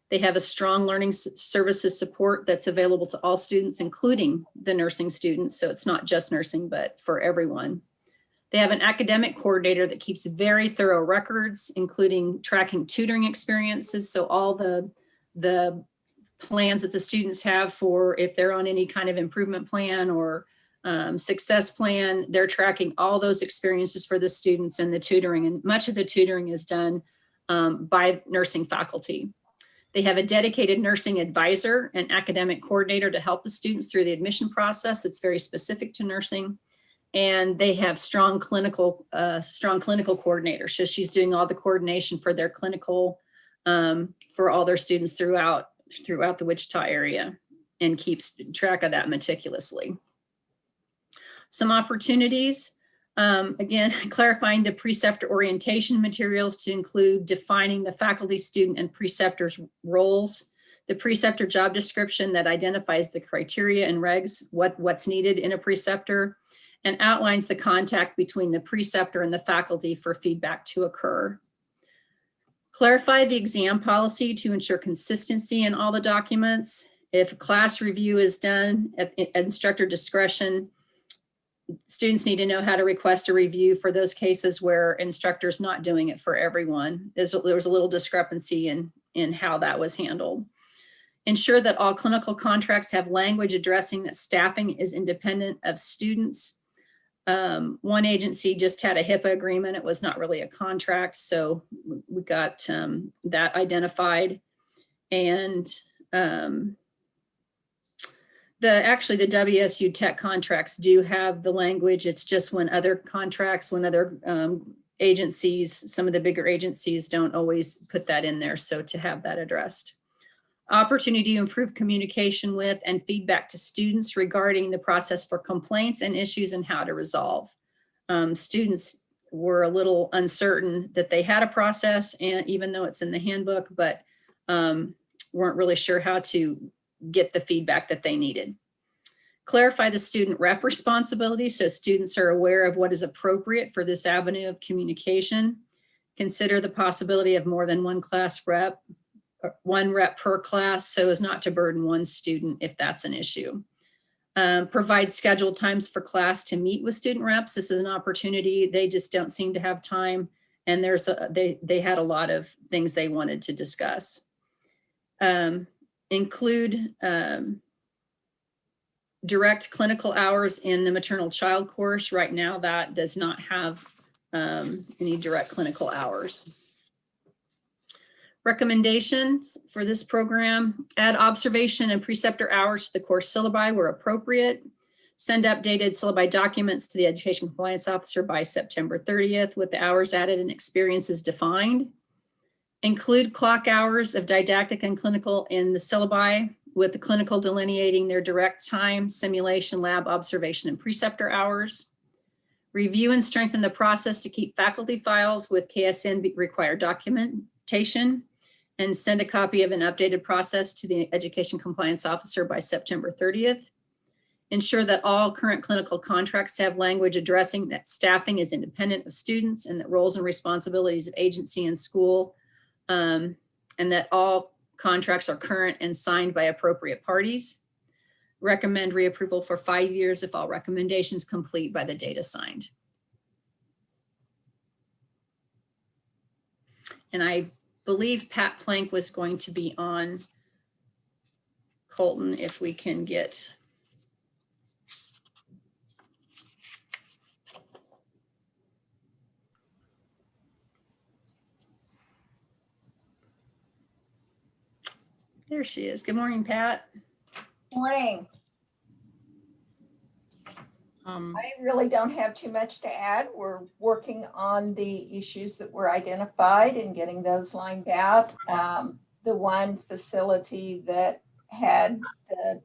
They have a strong learning services support that's available to all students, including the nursing students. So it's not just nursing, but for everyone. They have an academic coordinator that keeps very thorough records, including tracking tutoring experiences. So all the plans that the students have for if they're on any kind of improvement plan or success plan, they're tracking all those experiences for the students and the tutoring. And much of the tutoring is done by nursing faculty. They have a dedicated nursing advisor and academic coordinator to help the students through the admission process that's very specific to nursing. And they have strong clinical coordinators. So she's doing all the coordination for their clinical, for all their students throughout the Wichita area and keeps track of that meticulously. Some opportunities, again, clarifying the preceptor orientation materials to include defining the faculty, student, and preceptor's roles, the preceptor job description that identifies the criteria and regs, what's needed in a preceptor, and outlines the contact between the preceptor and the faculty for feedback to occur. Clarify the exam policy to ensure consistency in all the documents. If a class review is done at instructor discretion, students need to know how to request a review for those cases where instructor's not doing it for everyone. There was a little discrepancy in how that was handled. Ensure that all clinical contracts have language addressing that staffing is independent of students. One agency just had a HIPAA agreement. It was not really a contract. So we got that identified. And actually the WSU Tech contracts do have the language. It's just when other contracts, when other agencies, some of the bigger agencies don't always put that in there. So to have that addressed. Opportunity to improve communication with and feedback to students regarding the process for complaints and issues and how to resolve. Students were a little uncertain that they had a process, and even though it's in the handbook, but weren't really sure how to get the feedback that they needed. Clarify the student rep responsibility so students are aware of what is appropriate for this avenue of communication. Consider the possibility of more than one rep per class so as not to burden one student if that's an issue. Provide scheduled times for class to meet with student reps. This is an opportunity. They just don't seem to have time, and they had a lot of things they wanted to discuss. Include direct clinical hours in the maternal child course. Right now that does not have any direct clinical hours. Recommendations for this program: add observation and preceptor hours to the course syllabi where appropriate. Send updated syllabi documents to the Education Compliance Officer by September 30th with the hours added and experiences defined. Include clock hours of didactic and clinical in the syllabi with the clinical delineating their direct time, simulation, lab, observation, and preceptor hours. Review and strengthen the process to keep faculty files with KSN required documentation, and send a copy of an updated process to the Education Compliance Officer by September 30th. Ensure that all current clinical contracts have language addressing that staffing is independent of students and that roles and responsibilities of agency and school, and that all contracts are current and signed by appropriate parties. Recommend reapproval for 5 years if all recommendations complete by the date assigned. And I believe Pat Plank was going to be on Colton if we can get. There she is. Good morning, Pat. Morning. I really don't have too much to add. We're working on the issues that were identified and getting those lined out. The one facility that had the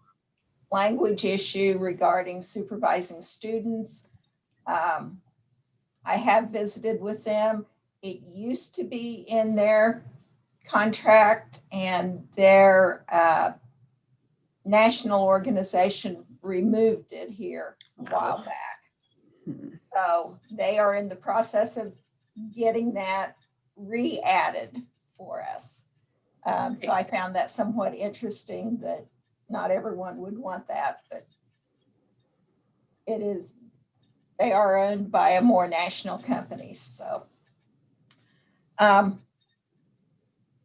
language issue regarding supervising students, I have visited with them. It used to be in their contract, and their national organization removed it here a while back. So they are in the process of getting that re-added for us. So I found that somewhat interesting that not everyone would want that, but it is they are owned by a more national company. So other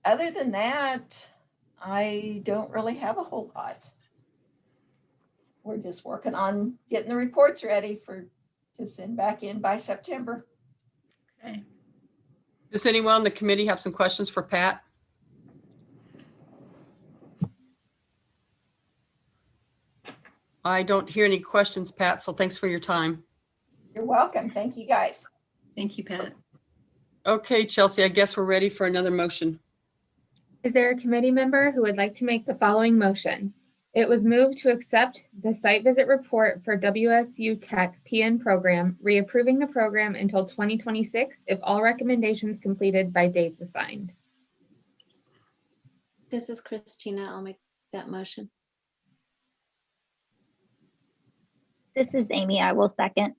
than that, I don't really have a whole lot. We're just working on getting the reports ready to send back in by September. Okay. Does anyone on the committee have some questions for Pat? I don't hear any questions, Pat, so thanks for your time. You're welcome. Thank you, guys. Thank you, Pat. Okay, Chelsea, I guess we're ready for another motion. Is there a committee member who would like to make the following motion? It was moved to accept the site visit report for Wsu Tech Pn Program, reapproving the program until 2026 if all recommendations completed by dates assigned. This is Christina. I'll make that motion. This is Amy. I will second.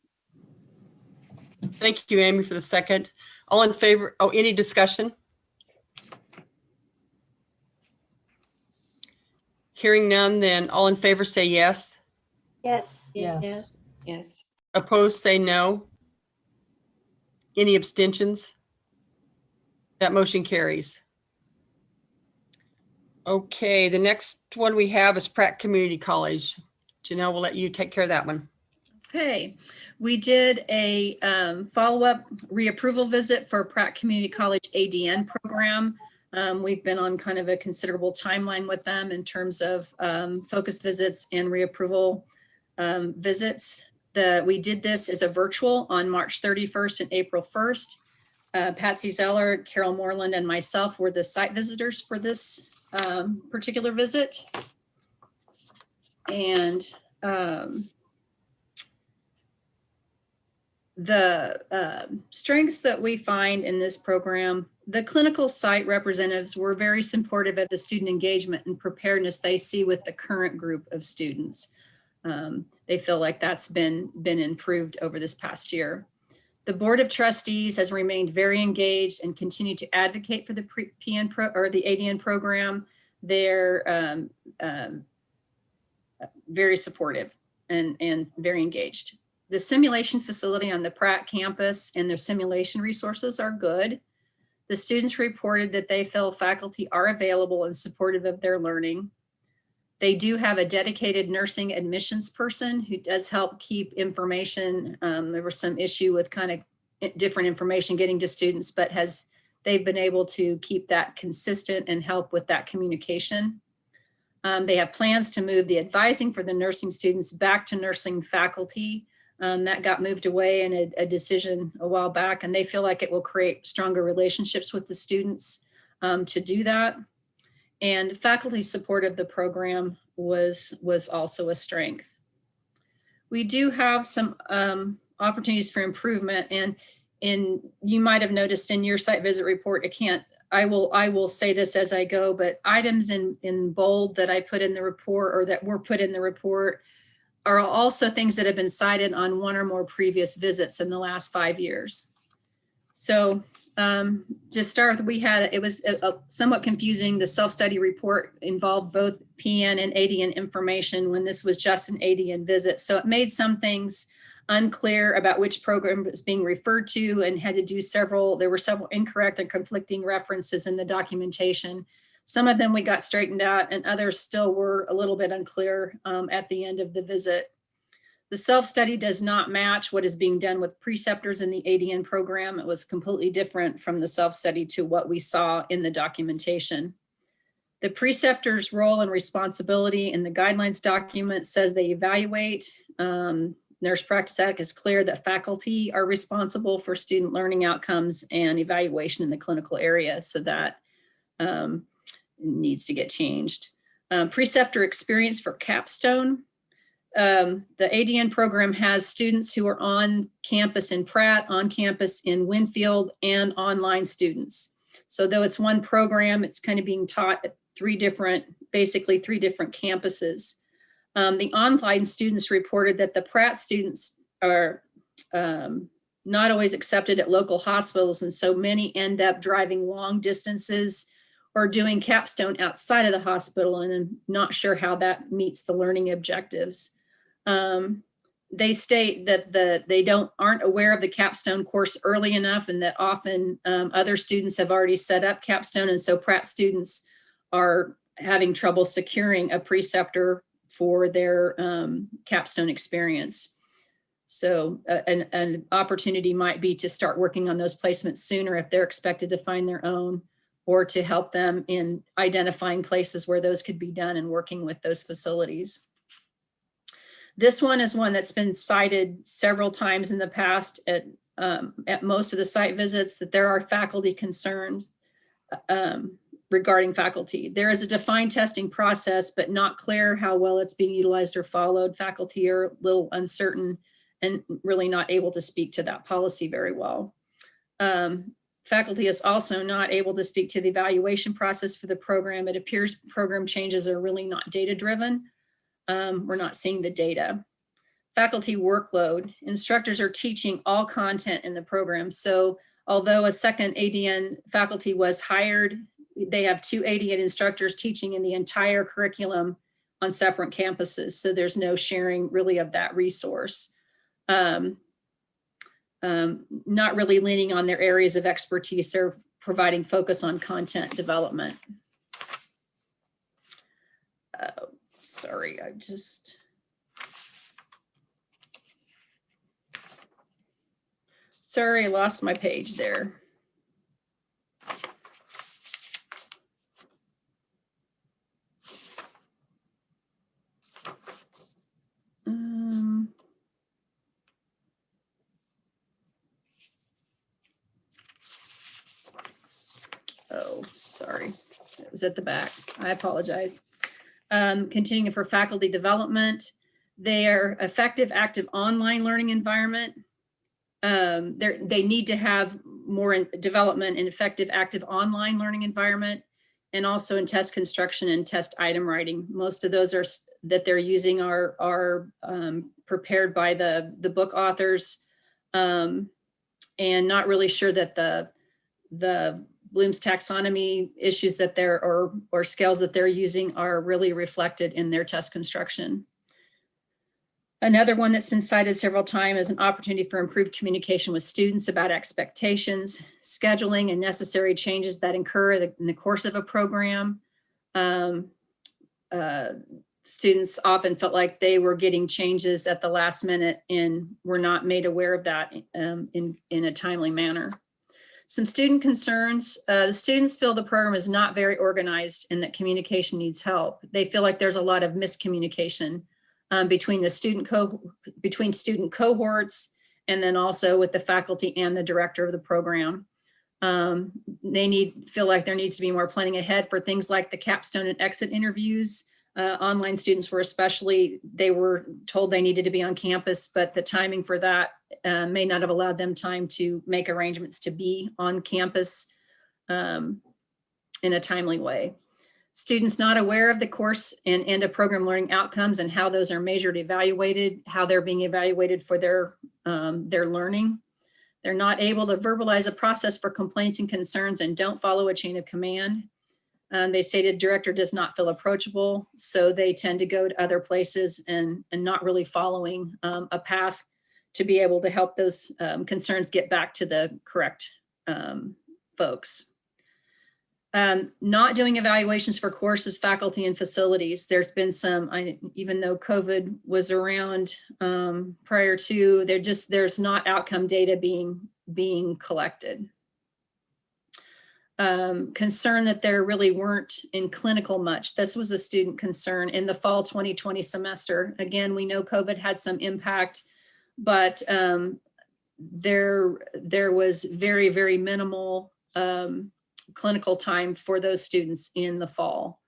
Thank you, Amy, for the second. All in favor? Oh, any discussion? Hearing none, then all in favor say yes. Yes. Yes. Yes. Yes. Opposed say no. Any abstentions? That motion carries. Okay, the next one we have is Pratt Community College. Janelle, we'll let you take care of that one. Okay, we did a follow-up reapproval visit for Pratt Community College ADN program. We've been on kind of a considerable timeline with them in terms of focus visits and reapproval visits. We did this as a virtual on March 31st and April 1st. Patsy Zeller, Carol Moreland, and myself were the site visitors for this particular visit. And the strengths that we find in this program, the clinical site representatives were very supportive of the student engagement and preparedness they see with the current group of students. They feel like that's been improved over this past year. The Board of Trustees has remained very engaged and continued to advocate for the the ADN program. They're very supportive and very engaged. The simulation facility on the Pratt campus and their simulation resources are good. The students reported that they feel faculty are available and supportive of their learning. They do have a dedicated nursing admissions person who does help keep information. There was some issue with kind of different information getting to students, but they've been able to keep that consistent and help with that communication. They have plans to move the advising for the nursing students back to nursing faculty. That got moved away in a decision a while back, and they feel like it will create stronger relationships with the students to do that. And faculty support of the program was also a strength. We do have some opportunities for improvement, and you might have noticed in your site visit report, I will say this as I go, but items in bold that I put in the report or that were put in the report are also things that have been cited on one or more previous visits in the last 5 years. So to start with, it was somewhat confusing. The self-study report involved both PN and ADN information when this was just an ADN visit. So it made some things unclear about which program was being referred to and had to do there were several incorrect and conflicting references in the documentation. Some of them we got straightened out and others still were a little bit unclear at the end of the visit. The self-study does not match what is being done with preceptors in the ADN program. It was completely different from the self-study to what we saw in the documentation. The preceptor's role and responsibility in the guidelines document says they evaluate. Nurse Practice Act is clear that faculty are responsible for student learning outcomes and evaluation in the clinical area. So that needs to get changed. Preceptor experience for capstone. The ADN program has students who are on campus in Pratt, on campus in Winfield, and online students. So though it's one program, it's kind of being taught at basically three different campuses. The online students reported that the Pratt students are not always accepted at local hospitals, and so many end up driving long distances or doing capstone outside of the hospital, and I'm not sure how that meets the learning objectives. they state that they aren't aware of the capstone course early enough, and that often other students have already set up capstone, and so Pratt students are having trouble securing a preceptor for their capstone experience. So an opportunity might be to start working on those placements sooner if they're expected to find their own, or to help them in identifying places where those could be done and working with those facilities. This one is one that's been cited several times in the past at most of the site visits, that there are faculty concerns regarding faculty. There is a defined testing process, but not clear how well it's being utilized or followed. Faculty are a little uncertain and really not able to speak to that policy very well. Faculty is also not able to speak to the evaluation process for the program. It appears program changes are really not data-driven. We're not seeing the data. Faculty workload. Instructors are teaching all content in the program. So although a second ADN faculty was hired, they have 2 ADN instructors teaching in the entire curriculum on separate campuses. So there's no sharing really of that resource. Not really leaning on their areas of expertise or providing focus on content development. Sorry, sorry, I lost my page there. Oh, sorry, it was at the back. I apologize. Continuing for faculty development, their effective, active online learning environment. They need to have more development in effective, active online learning environment, and also in test construction and test item writing. Most of those that they're using are prepared by the book authors, and not really sure that the Bloom's taxonomy issues that or scales that they're using are really reflected in their test construction. Another one that's been cited several times is an opportunity for improved communication with students about expectations, scheduling, and necessary changes that occur in the course of a program. Students often felt like they were getting changes at the last minute and were not made aware of that in a timely manner. Some student concerns. The students feel the program is not very organized and that communication needs help. They feel like there's a lot of miscommunication between student cohorts, and then also with the faculty and the director of the program. They feel like there needs to be more planning ahead for things like the capstone and exit interviews. Online students they were told they needed to be on campus, but the timing for that may not have allowed them time to make arrangements to be on campus in a timely way. Students not aware of the course and end of program learning outcomes and how those are measured, evaluated, how they're being evaluated for their learning. They're not able to verbalize a process for complaints and concerns and don't follow a chain of command. They stated director does not feel approachable, so they tend to go to other places and not really following a path to be able to help those concerns get back to the correct folks. Not doing evaluations for courses, faculty, and facilities. There's been some, even though COVID was around prior to, there's not outcome data being collected. Concern that there really weren't in clinical much. This was a student concern in the fall 2020 semester. Again, we know COVID had some impact, but there was very, very minimal clinical time for those students in the fall.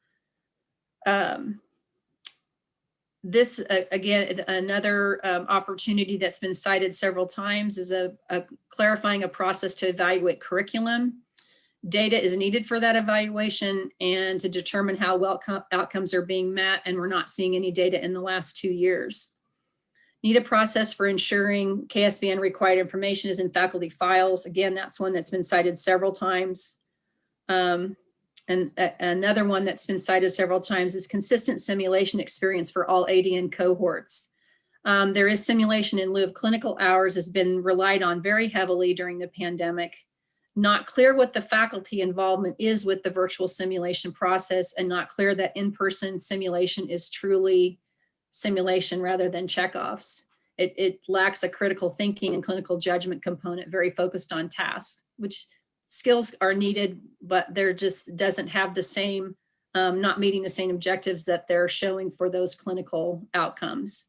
This, again, another opportunity that's been cited several times is clarifying a process to evaluate curriculum. Data is needed for that evaluation and to determine how well outcomes are being met, and we're not seeing any data in the last 2 years. Need a process for ensuring KSBN required information is in faculty files. Again, that's one that's been cited several times. And another one that's been cited several times is consistent simulation experience for all ADN cohorts. There is simulation in lieu of clinical hours has been relied on very heavily during the pandemic. Not clear what the faculty involvement is with the virtual simulation process, and not clear that in-person simulation is truly simulation rather than checkoffs. It lacks a critical thinking and clinical judgment component, very focused on tasks, which skills are needed, but they're just doesn't have the same, not meeting the same objectives that they're showing for those clinical outcomes.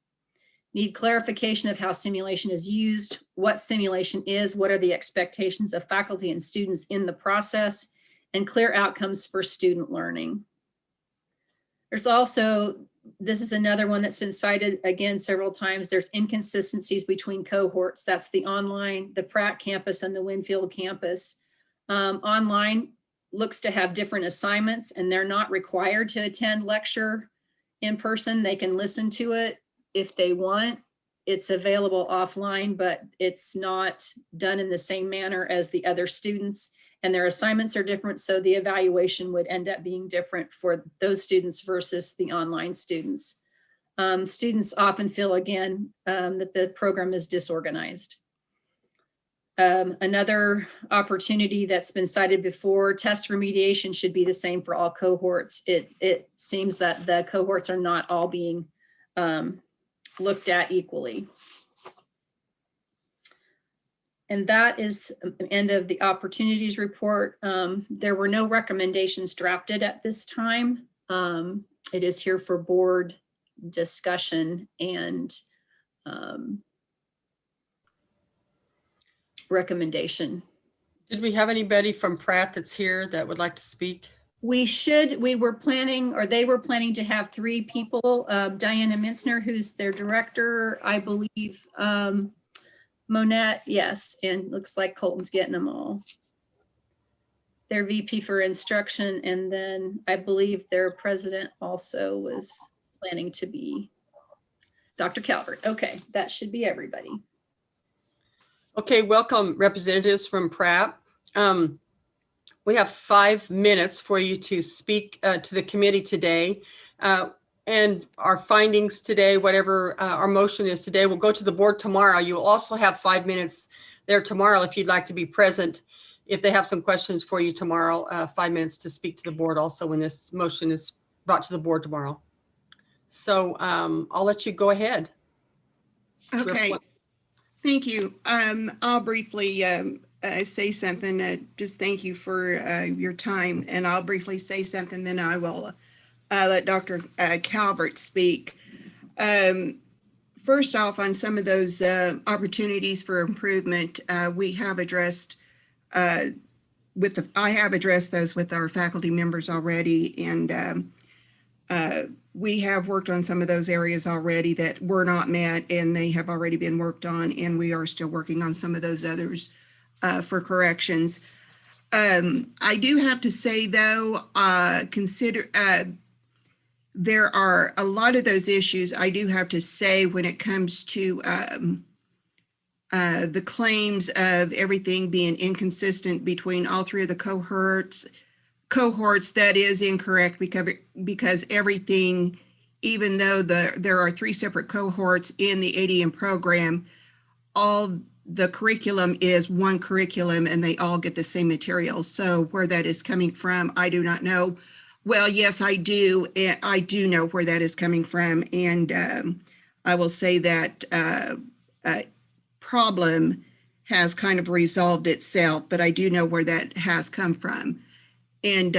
Need clarification of how simulation is used, what simulation is, what are the expectations of faculty and students in the process, and clear outcomes for student learning. There's also, this is another one that's been cited again several times. There's inconsistencies between cohorts. That's the online, the Pratt campus and the Winfield campus. Online looks to have different assignments, and they're not required to attend lecture in person. They can listen to it if they want. It's available offline, but it's not done in the same manner as the other students, and their assignments are different. So the evaluation would end up being different for those students versus the online students. Students often feel, again, that the program is disorganized. Another opportunity that's been cited before, test remediation should be the same for all cohorts. It seems that the cohorts are not all being looked at equally. And that is the end of the opportunities report. There were no recommendations drafted at this time. It is here for board discussion and recommendation. Did we have anybody from Pratt that's here that would like to speak? We were planning, or they were planning to have 3 people. Diana Mintzner, who's their director, I believe, Monette, yes, and looks like Colton's getting them all. Their VP for instruction, and then I believe their president also was planning to be Dr. Calvert. Okay, that should be everybody. Okay, welcome representatives from Pratt. We have 5 minutes for you to speak to the committee today. And our findings today, whatever our motion is today, will go to the board tomorrow. You will also have 5 minutes there tomorrow if you'd like to be present. If they have some questions for you tomorrow, 5 minutes to speak to the board also when this motion is brought to the board tomorrow. So I'll let you go ahead. Okay, thank you. I'll briefly say something. Just thank you for your time, and I'll briefly say something, then I will let Dr. Calvert speak. First off, on some of those opportunities for improvement, we have addressed I have addressed those with our faculty members already, and we have worked on some of those areas already that were not met, and they have already been worked on, and we are still working on some of those others for corrections. I do have to say, though, there are a lot of those issues, I do have to say, when it comes to the claims of everything being inconsistent between all 3 of the cohorts, that is incorrect, because everything, even though there are 3 separate cohorts in the ADM program, all the curriculum is one curriculum and they all get the same material. So where that is coming from, I do not know. Well, yes, I do. I do know where that is coming from. And I will say that problem has kind of resolved itself, but I do know where that has come from. And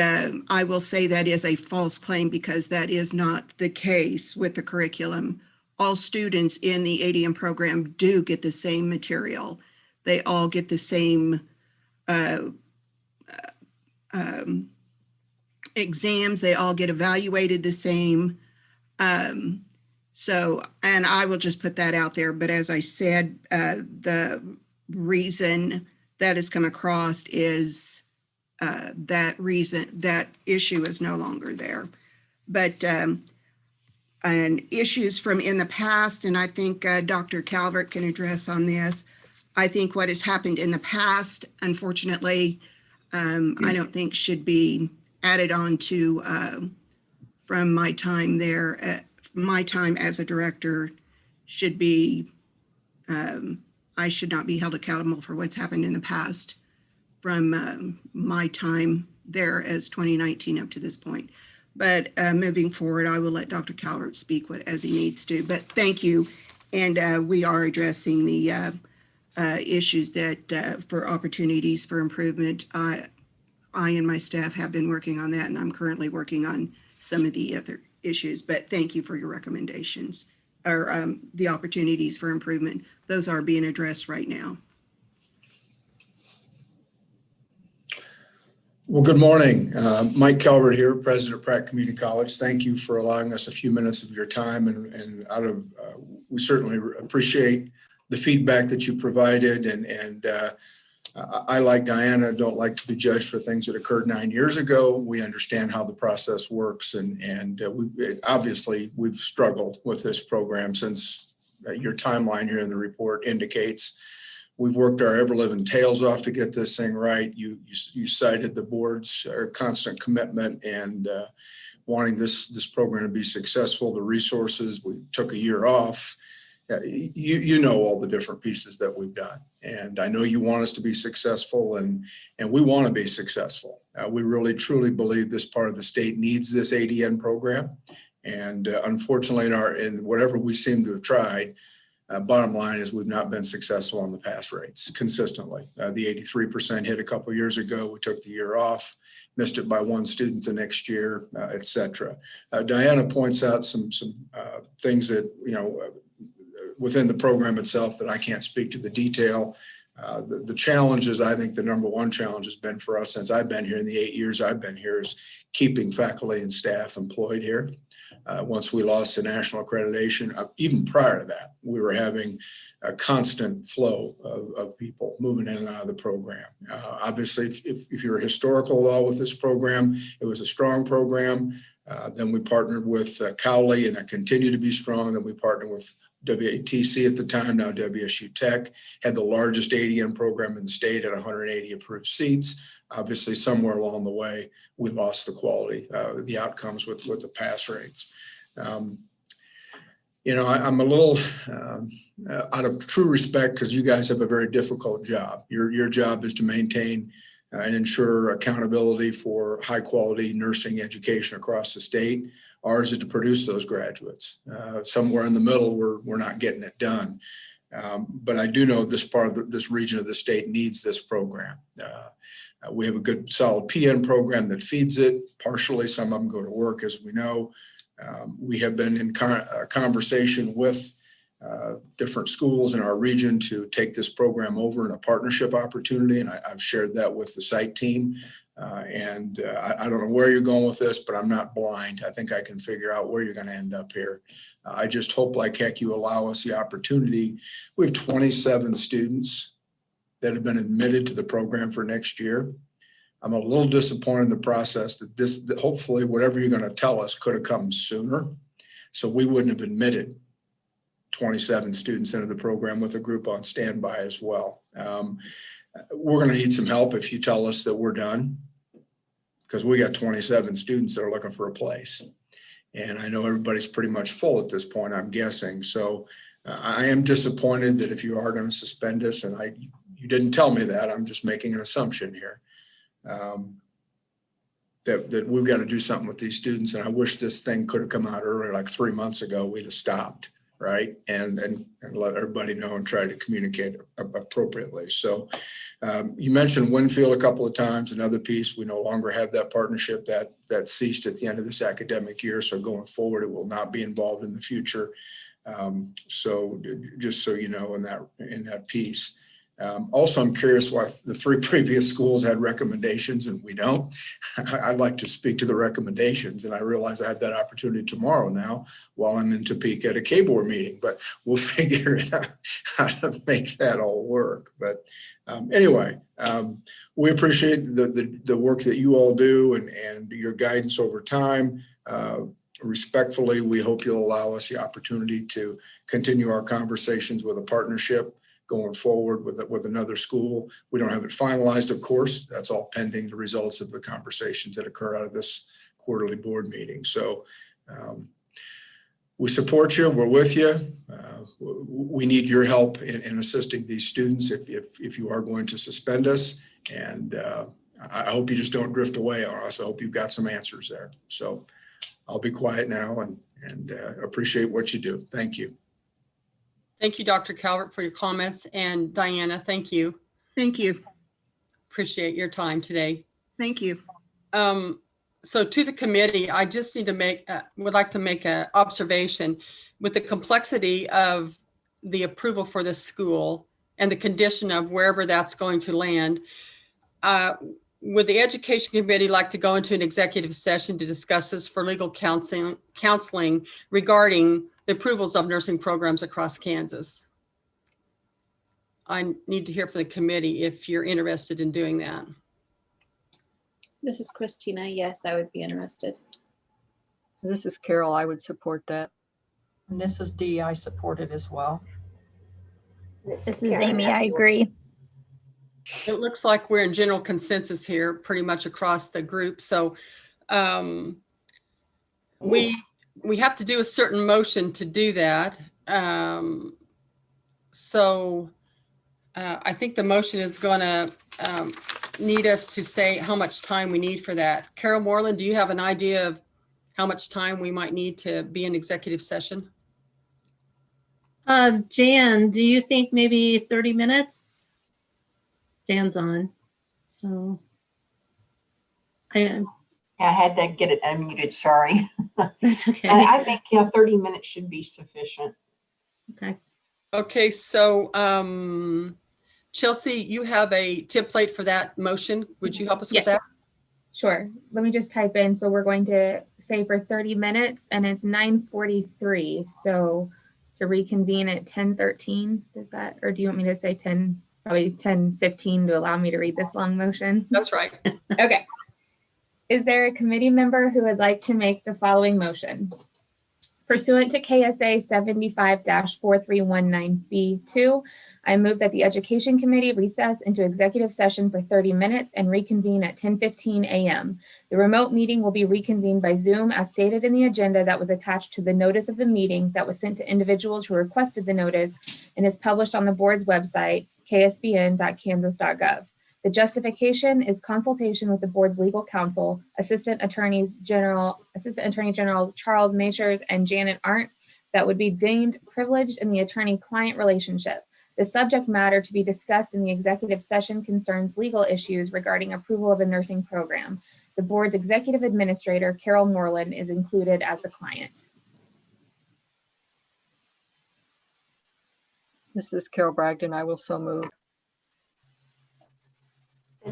I will say that is a false claim, because that is not the case with the curriculum. All students in the ADM program do get the same material. They all get the same exams. They all get evaluated the same. So, and I will just put that out there. But as I said, the reason that has come across is that issue is no longer there. But and issues from in the past, and I think Dr. Calvert can address on this. I think what has happened in the past, unfortunately, I don't think should be added on to from my time there, my time as a director should be, I should not be held accountable for what's happened in the past from my time there as 2019 up to this point. But moving forward, I will let Dr. Calvert speak as he needs to. But thank you. And we are addressing the issues that for opportunities for improvement. I and my staff have been working on that, and I'm currently working on some of the other issues. But thank you for your recommendations or the opportunities for improvement. Those are being addressed right now. Well, good morning. Mike Calvert here, President of Pratt Community College. Thank you for allowing us a few minutes of your time, and we certainly appreciate the feedback that you provided. And I, like Diana, don't like to be judged for things that occurred 9 years ago. We understand how the process works, and obviously we've struggled with this program since your timeline here in the report indicates. We've worked our ever-living tails off to get this thing right. You cited the board's constant commitment and wanting this program to be successful, the resources. We took a year off. You know all the different pieces that we've done. And I know you want us to be successful, and we want to be successful. We really, truly believe this part of the state needs this ADN program. And unfortunately, in whatever we seem to have tried, bottom line is we've not been successful on the pass rates consistently. The 83% hit a couple of years ago. We took the year off, missed it by one student the next year, et cetera. Diana points out some things that, within the program itself that I can't speak to the detail. The challenges, I think the number one challenge has been for us since I've been here in the 8 years I've been here is keeping faculty and staff employed here. Once we lost the national accreditation, even prior to that, we were having a constant flow of people moving in and out of the program. Obviously, if you're historical at all with this program, it was a strong program. Then we partnered with Cowley, and it continued to be strong. Then we partnered with WATC at the time, now Wsu Tech, had the largest ADN program in the state at 180 approved seats. Obviously, somewhere along the way, we lost the quality, the outcomes with the pass rates. I'm a little out of true respect because you guys have a very difficult job. Your job is to maintain and ensure accountability for high quality nursing education across the state. Ours is to produce those graduates. Somewhere in the middle, we're not getting it done. But I do know this part of this region of the state needs this program. We have a good solid PN program that feeds it. Partially, some of them go to work, as we know. We have been in conversation with different schools in our region to take this program over in a partnership opportunity, and I've shared that with the site team. I don't know where you're going with this, but I'm not blind. I think I can figure out where you're going to end up here. I just hope like heck you allow us the opportunity. We have 27 students that have been admitted to the program for next year. I'm a little disappointed in the process that hopefully whatever you're going to tell us could have come sooner. So we wouldn't have admitted 27 students into the program with a group on standby as well. We're going to need some help if you tell us that we're done, because we got 27 students that are looking for a place. And I know everybody's pretty much full at this point, I'm guessing. So I am disappointed that if you are going to suspend us, and you didn't tell me that, I'm just making an assumption here, that we've got to do something with these students. And I wish this thing could have come out earlier, like 3 months ago, we'd have stopped, right? And let everybody know and try to communicate appropriately. So you mentioned Winfield a couple of times, another piece. We no longer have that partnership that ceased at the end of this academic year. So going forward, it will not be involved in the future. So just so you know, in that piece. Also, I'm curious why the 3 previous schools had recommendations and we don't. I'd like to speak to the recommendations, and I realize I have that opportunity tomorrow now while I'm in Topeka at a K-Board meeting, but we'll figure out how to make that all work. But anyway, we appreciate the work that you all do and your guidance over time. Respectfully, we hope you'll allow us the opportunity to continue our conversations with a partnership going forward with another school. We don't have it finalized, of course. That's all pending the results of the conversations that occur out of this quarterly board meeting. So we support you. We're with you. We need your help in assisting these students if you are going to suspend us. And I hope you just don't drift away on us. I hope you've got some answers there. So I'll be quiet now and appreciate what you do. Thank you. Thank you, Dr. Calvert, for your comments. And Diana, thank you. Thank you. Appreciate your time today. Thank you. So to the committee, I just need to would like to make an observation with the complexity of the approval for the school and the condition of wherever that's going to land. Would the Education Committee like to go into an executive session to discuss this for legal counseling regarding the approvals of nursing programs across Kansas? I need to hear from the committee if you're interested in doing that. This is Christina. Yes, I would be interested. This is Carol. I would support that. And this is Dee. I support it as well. This is Amy. I agree. It looks like we're in general consensus here pretty much across the group. So we have to do a certain motion to do that. I think the motion is going to need us to say how much time we need for that. Carol Moreland, do you have an idea of how much time we might need to be in executive session? Jan, do you think maybe 30 minutes? Jan's on. So I had to get it unmuted, sorry. That's okay. I think 30 minutes should be sufficient. Okay. Okay, so Chelsea, you have a template for that motion. Would you help us with that? Sure. Let me just type in. So we're going to say for 30 minutes and it's 9:43. So to reconvene at 10:13, does that, or do you want me to say 10, probably 10:15 to allow me to read this long motion? That's right. Okay. Is there a committee member who would like to make the following motion? Pursuant to KSA 75-4319B2, I move that the Education Committee recess into executive session for 30 minutes and reconvene at 10:15 a.m. The remote meeting will be reconvened by Zoom as stated in the agenda that was attached to the notice of the meeting that was sent to individuals who requested the notice and is published on the board's website, ksbn.kansas.gov. The justification is consultation with the board's legal counsel, Assistant Attorney General Charles Mashers and Janet Arndt, that would be deemed privileged in the attorney-client relationship. The subject matter to be discussed in the executive session concerns legal issues regarding approval of a nursing program. The board's executive administrator, Carol Moreland, is included as the client. This is Carol Bragdon. I will so move.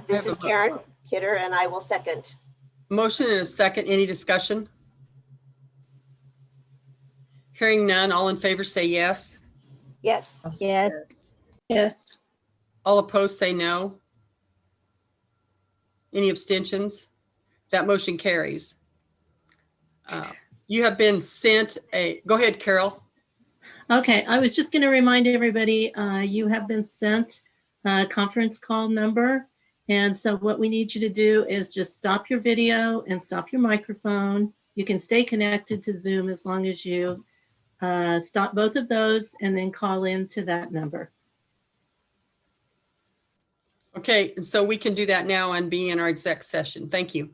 This is Karen Kidder, and I will second. Motion and a second. Any discussion? Hearing none, all in favor say yes. Yes. Yes. Yes. All opposed say no. Any abstentions? That motion carries. You have been sent a, go ahead, Carol. Okay, I was just going to remind everybody, you have been sent a conference call number. And so what we need you to do is just stop your video and stop your microphone. You can stay connected to Zoom as long as you stop both of those and then call in to that number. Okay, and so we can do that now and be in our exec session. Thank you.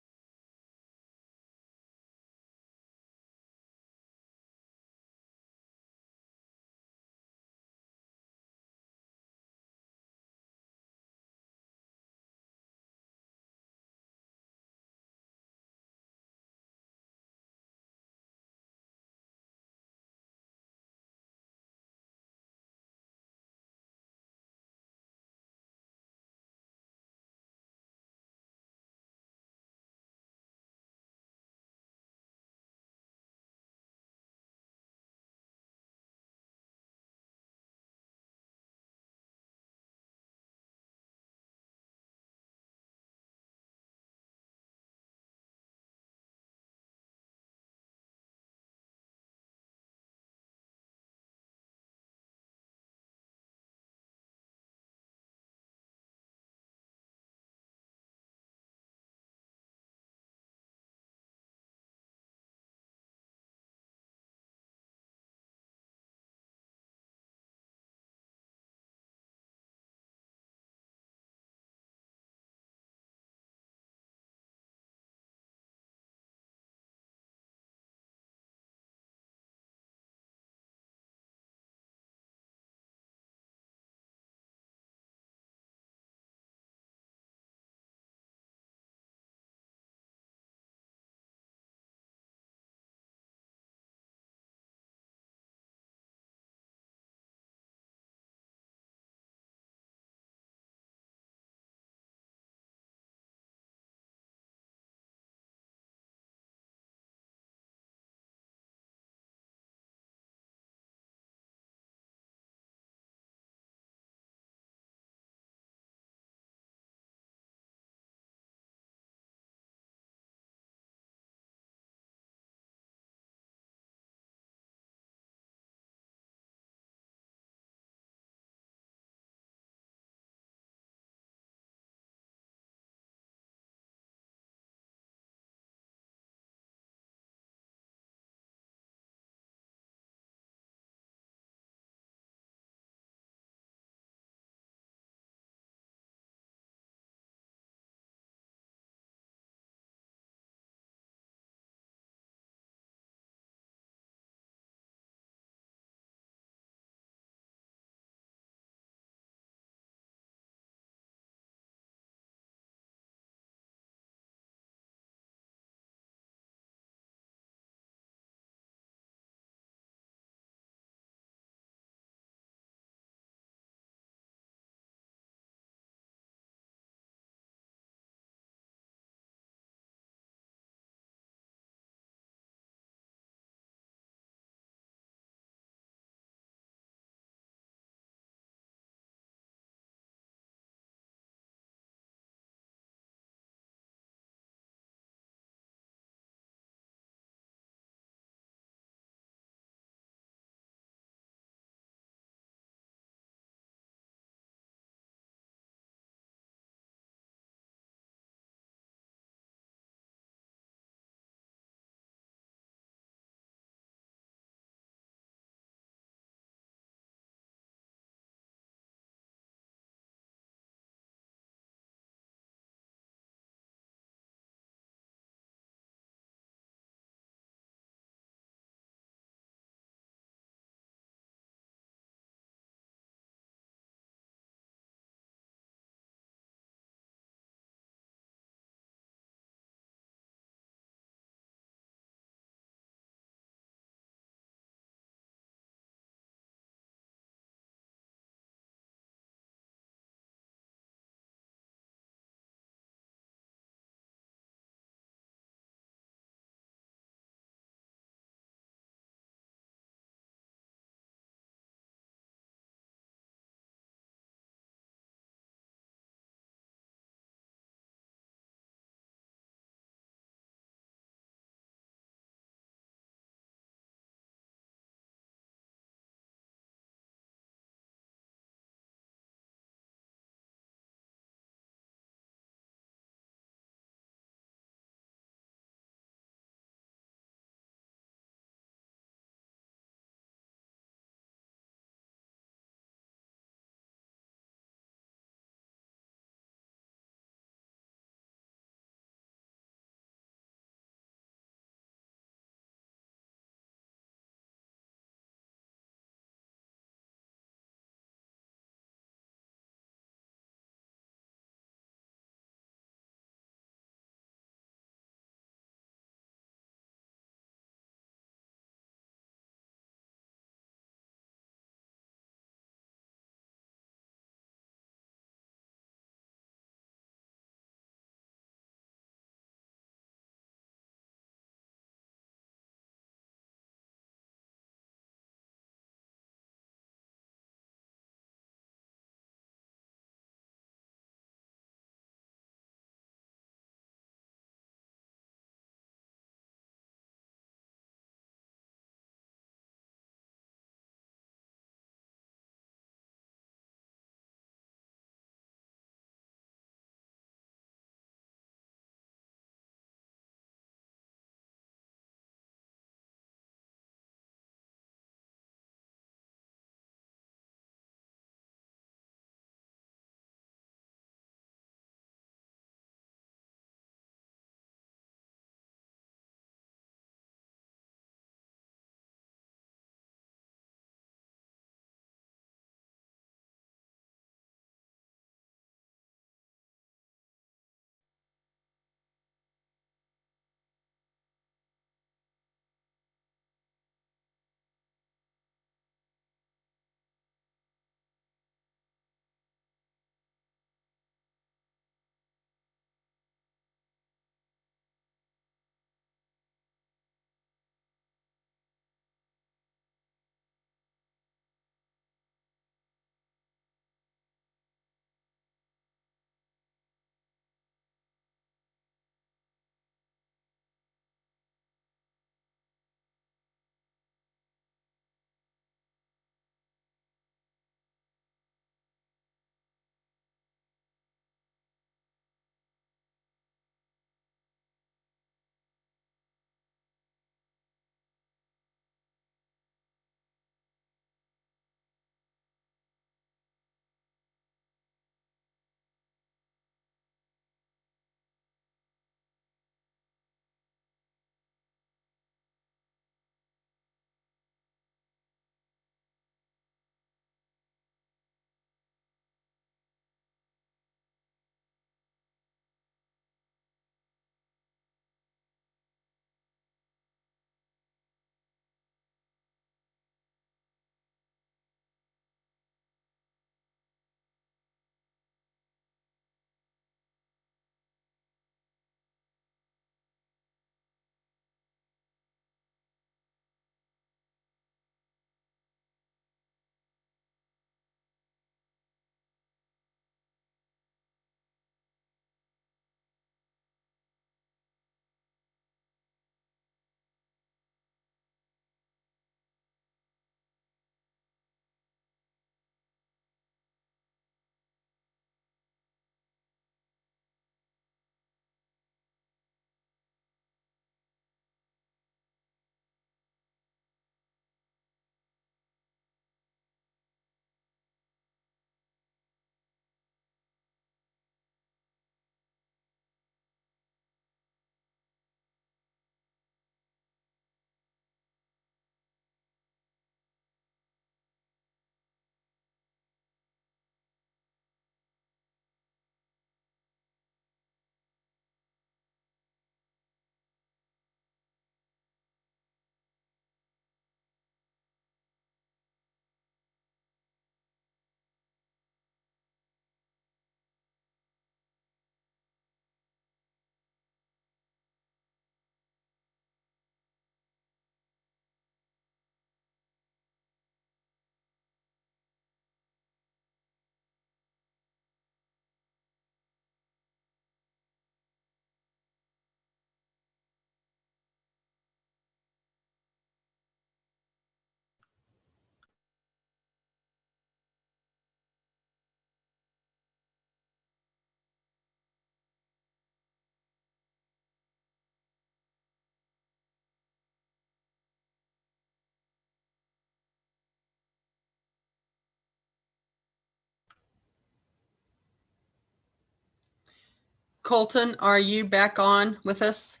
Colton, are you back on with us?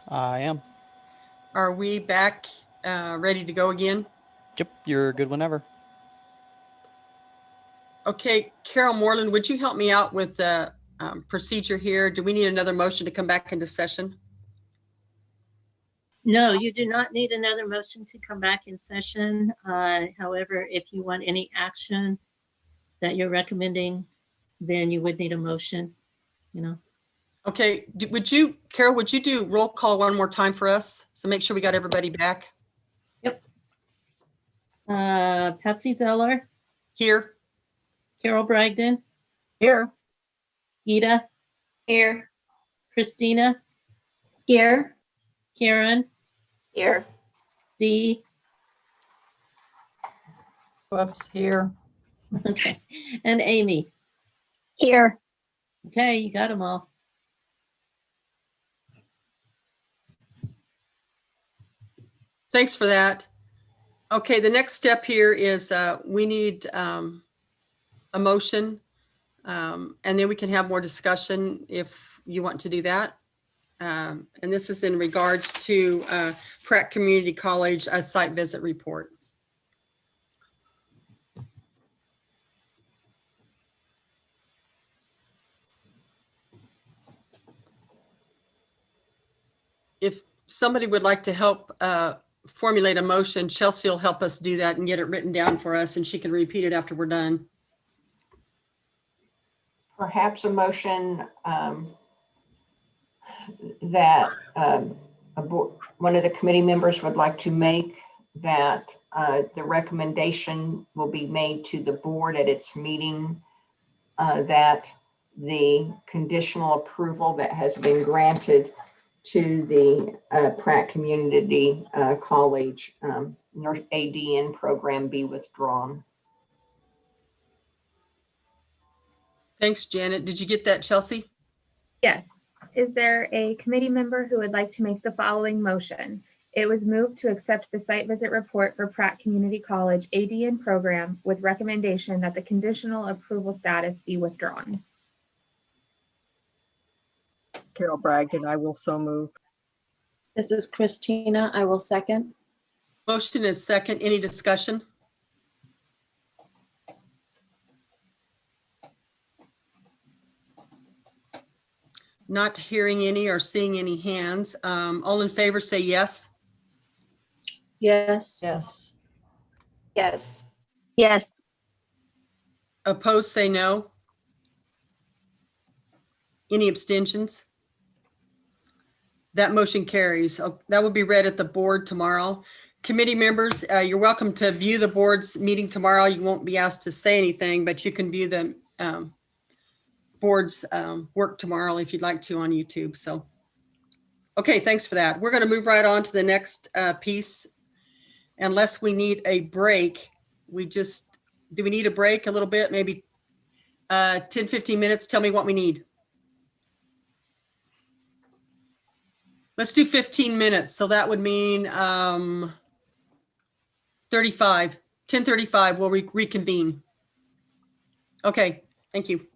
I am. Are we back ready to go again? Yep, you're good whenever. Okay, Carol Moreland, would you help me out with the procedure here? Do we need another motion to come back into session? No, you do not need another motion to come back in session. However, if you want any action that you're recommending, then you would need a motion, you know. Okay, would you, Carol, would you do roll call one more time for us? So make sure we got everybody back. Yep. Patsy Zeller, Here. Carol Bragdon, Here. Gita, Here. Christina, Here. Karen, Here. Dee, Whoops, here. okay, and Amy. Here. Okay, you got them all. Thanks for that. Okay, the next step here is we need a motion, and then we can have more discussion if you want to do that. And this is in regards to Pratt Community College site visit report. If somebody would like to help formulate a motion, Chelsea will help us do that and get it written down for us, and she can repeat it after we're done. Perhaps a motion that one of the committee members would like to make, that the recommendation will be made to the board at its meeting, that the conditional approval that has been granted to the Pratt Community College Nurse ADN program be withdrawn. Thanks, Janet. Did you get that, Chelsea? Yes. Is there a committee member who would like to make the following motion? It was moved to accept the site visit report for Pratt Community College ADN program with recommendation that the conditional approval status be withdrawn. Carol Bragdon, I will so move. This is Christina. I will second. Motion is second. Any discussion? Not hearing any or seeing any hands. All in favor say yes. Yes. Yes. Yes. Yes. Opposed say no. Any abstentions? That motion carries. That will be read at the board tomorrow. Committee members, you're welcome to view the board's meeting tomorrow. You won't be asked to say anything, but you can view the board's work tomorrow if you'd like to on YouTube. So, okay, thanks for that. We're going to move right on to the next piece. Unless we need a break, do we need a break a little bit? Maybe 10, 15 minutes. Tell me what we need. Let's do 15 minutes. So that would mean 10:35, we'll reconvene. Okay, thank you.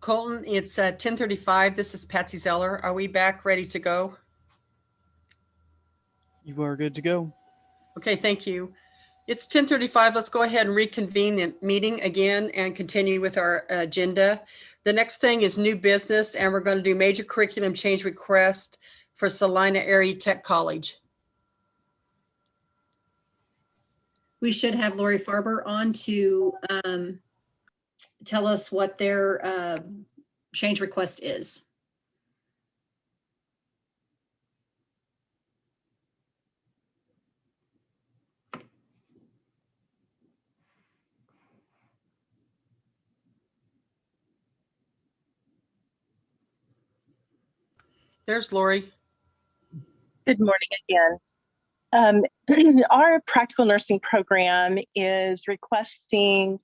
Colton, it's 10:35. This is Patsy Zeller. Are we back ready to go? You are good to go. Okay, thank you. It's 10:35. Let's go ahead and reconvene the meeting again and continue with our agenda. The next thing is new business, and we're going to do major curriculum change request for Salina Airy Tech College. We should have Lori Farber on to tell us what their change request is. There's Lori. Good morning again. Our practical nursing program is requesting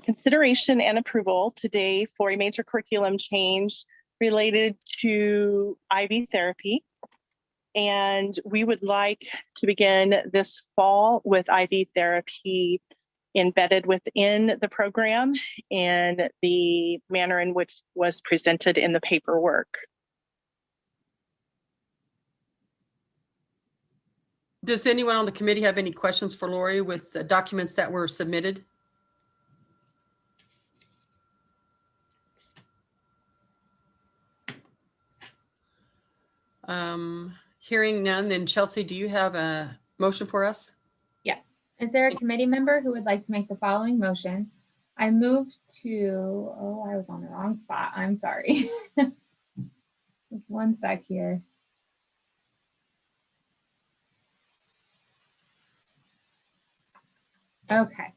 consideration and approval today for a major curriculum change related to IV therapy. And we would like to begin this fall with IV therapy embedded within the program in the manner in which was presented in the paperwork. Does anyone on the committee have any questions for Lori with the documents that were submitted? Hearing none, then Chelsea, do you have a motion for us? Yeah. Is there a committee member who would like to make the following motion? I move to, oh, I was on the wrong spot. I'm sorry. Just one sec here. Okay.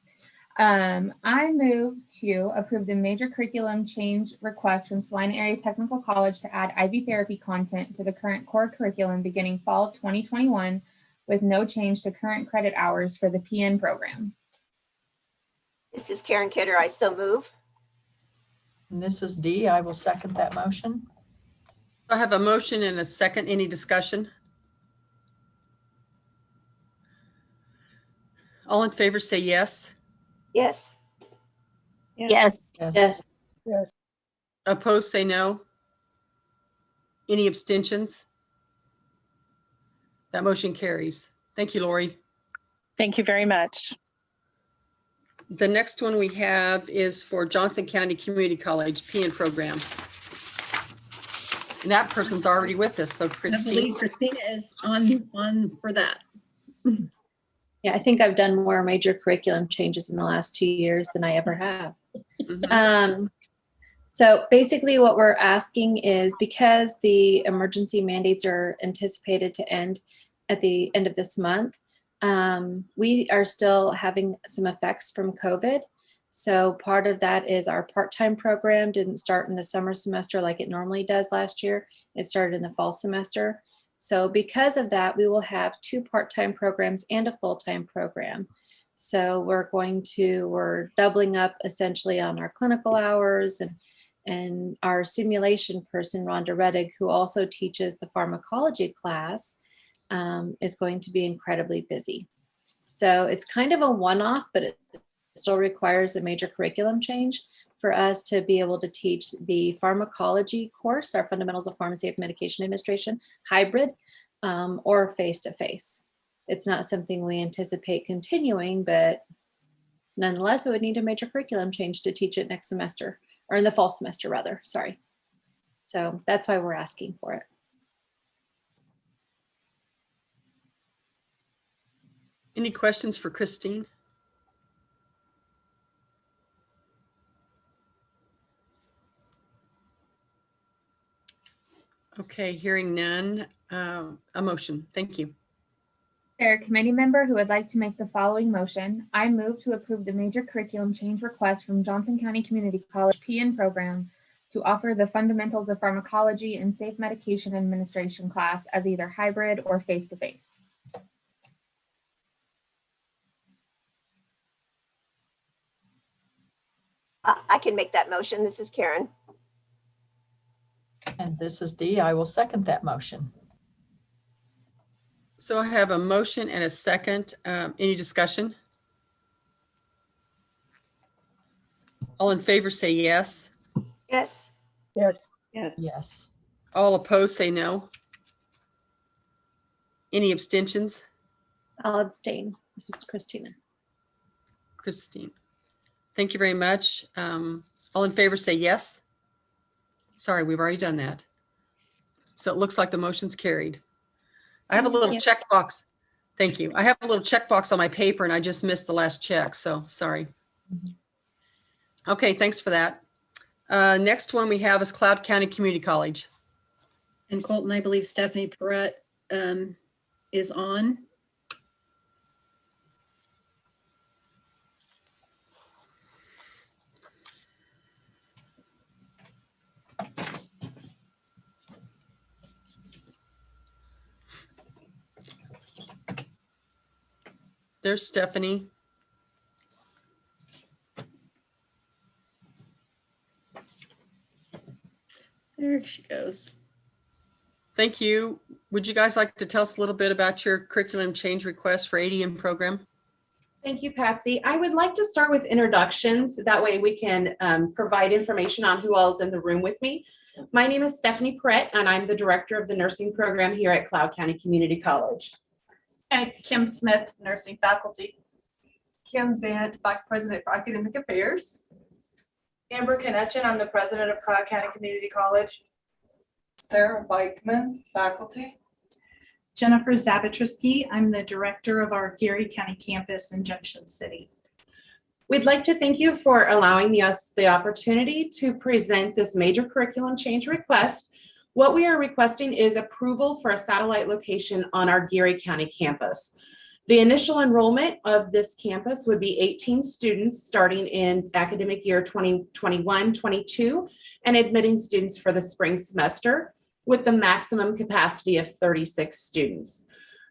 I move to approve the major curriculum change request from Salina Area Technical College to add IV therapy content to the current core curriculum beginning fall 2021 with no change to current credit hours for the PN program. This is Karen Kidder. I so move. And this is Dee. I will second that motion. I have a motion and a second. Any discussion? All in favor say yes. Yes. Yes. Yes. Opposed say no. Any abstentions? That motion carries. Thank you, Lori. Thank you very much. The next one we have is for Johnson County Community College PN Program. And that person's already with us, so I Christine. believe Christina is on for that. Yeah, I think I've done more major curriculum changes in the last 2 years than I ever have. So basically what we're asking is, because the emergency mandates are anticipated to end at the end of this month, we are still having some effects from COVID. So part of that is our part-time program didn't start in the summer semester like it normally does last year. It started in the fall semester. So because of that, we will have 2 part-time programs and a full-time program. So we're doubling up essentially on our clinical hours, and our simulation person, Rhonda Reddig, who also teaches the pharmacology class, is going to be incredibly busy. So it's kind of a one-off, but it still requires a major curriculum change for us to be able to teach the pharmacology course, our Fundamentals of Pharmacy of Medication Administration, hybrid or face-to-face. It's not something we anticipate continuing, but nonetheless, it would need a major curriculum change to teach it next semester, or in the fall semester rather, sorry. So that's why we're asking for it. Any questions for Christine? Okay, hearing none, a motion. Thank you. There a committee member who would like to make the following motion? I move to approve the major curriculum change request from Johnson County Community College PN Program to offer the Fundamentals of Pharmacology and Safe Medication Administration class as either hybrid or face-to-face. I can make that motion. This is Karen. And this is Dee. I will second that motion. So I have a motion and a second. Any discussion? All in favor say yes. Yes. Yes. Yes. Yes. All opposed, say no. Any abstentions? I'll abstain. This is Christina. Christine. Thank you very much. All in favor say yes. Sorry, we've already done that. So it looks like the motion's carried. I have a little you. checkbox. Thank you. I have a little checkbox on my paper and I just missed the last check, so sorry. Okay, thanks for that. Next one we have is Cloud County Community College. And Colton, I believe Stephanie Pratt is on. There's Stephanie. There she goes. Thank you. Would you guys like to tell us a little bit about your curriculum change request for ADN program? Thank you, Patsy. I would like to start with introductions. That way we can provide information on who all is in the room with me. My name is Stephanie Pratt, and I'm the director of the nursing program here at Cloud County Community College. And Kim Smith, nursing faculty. Kim Zant, Vice President for Academic Affairs. Amber Connection, I'm the president of Cloud County Community College. Sarah Bikeman, faculty. Jennifer Zabatrisky, I'm the director of our Geary County campus in Junction City. We'd like to thank you for allowing us the opportunity to present this major curriculum change request. What we are requesting is approval for a satellite location on our Geary County campus. The initial enrollment of this campus would be 18 students starting in academic year 2021-22 and admitting students for the spring semester with the maximum capacity of 36 students.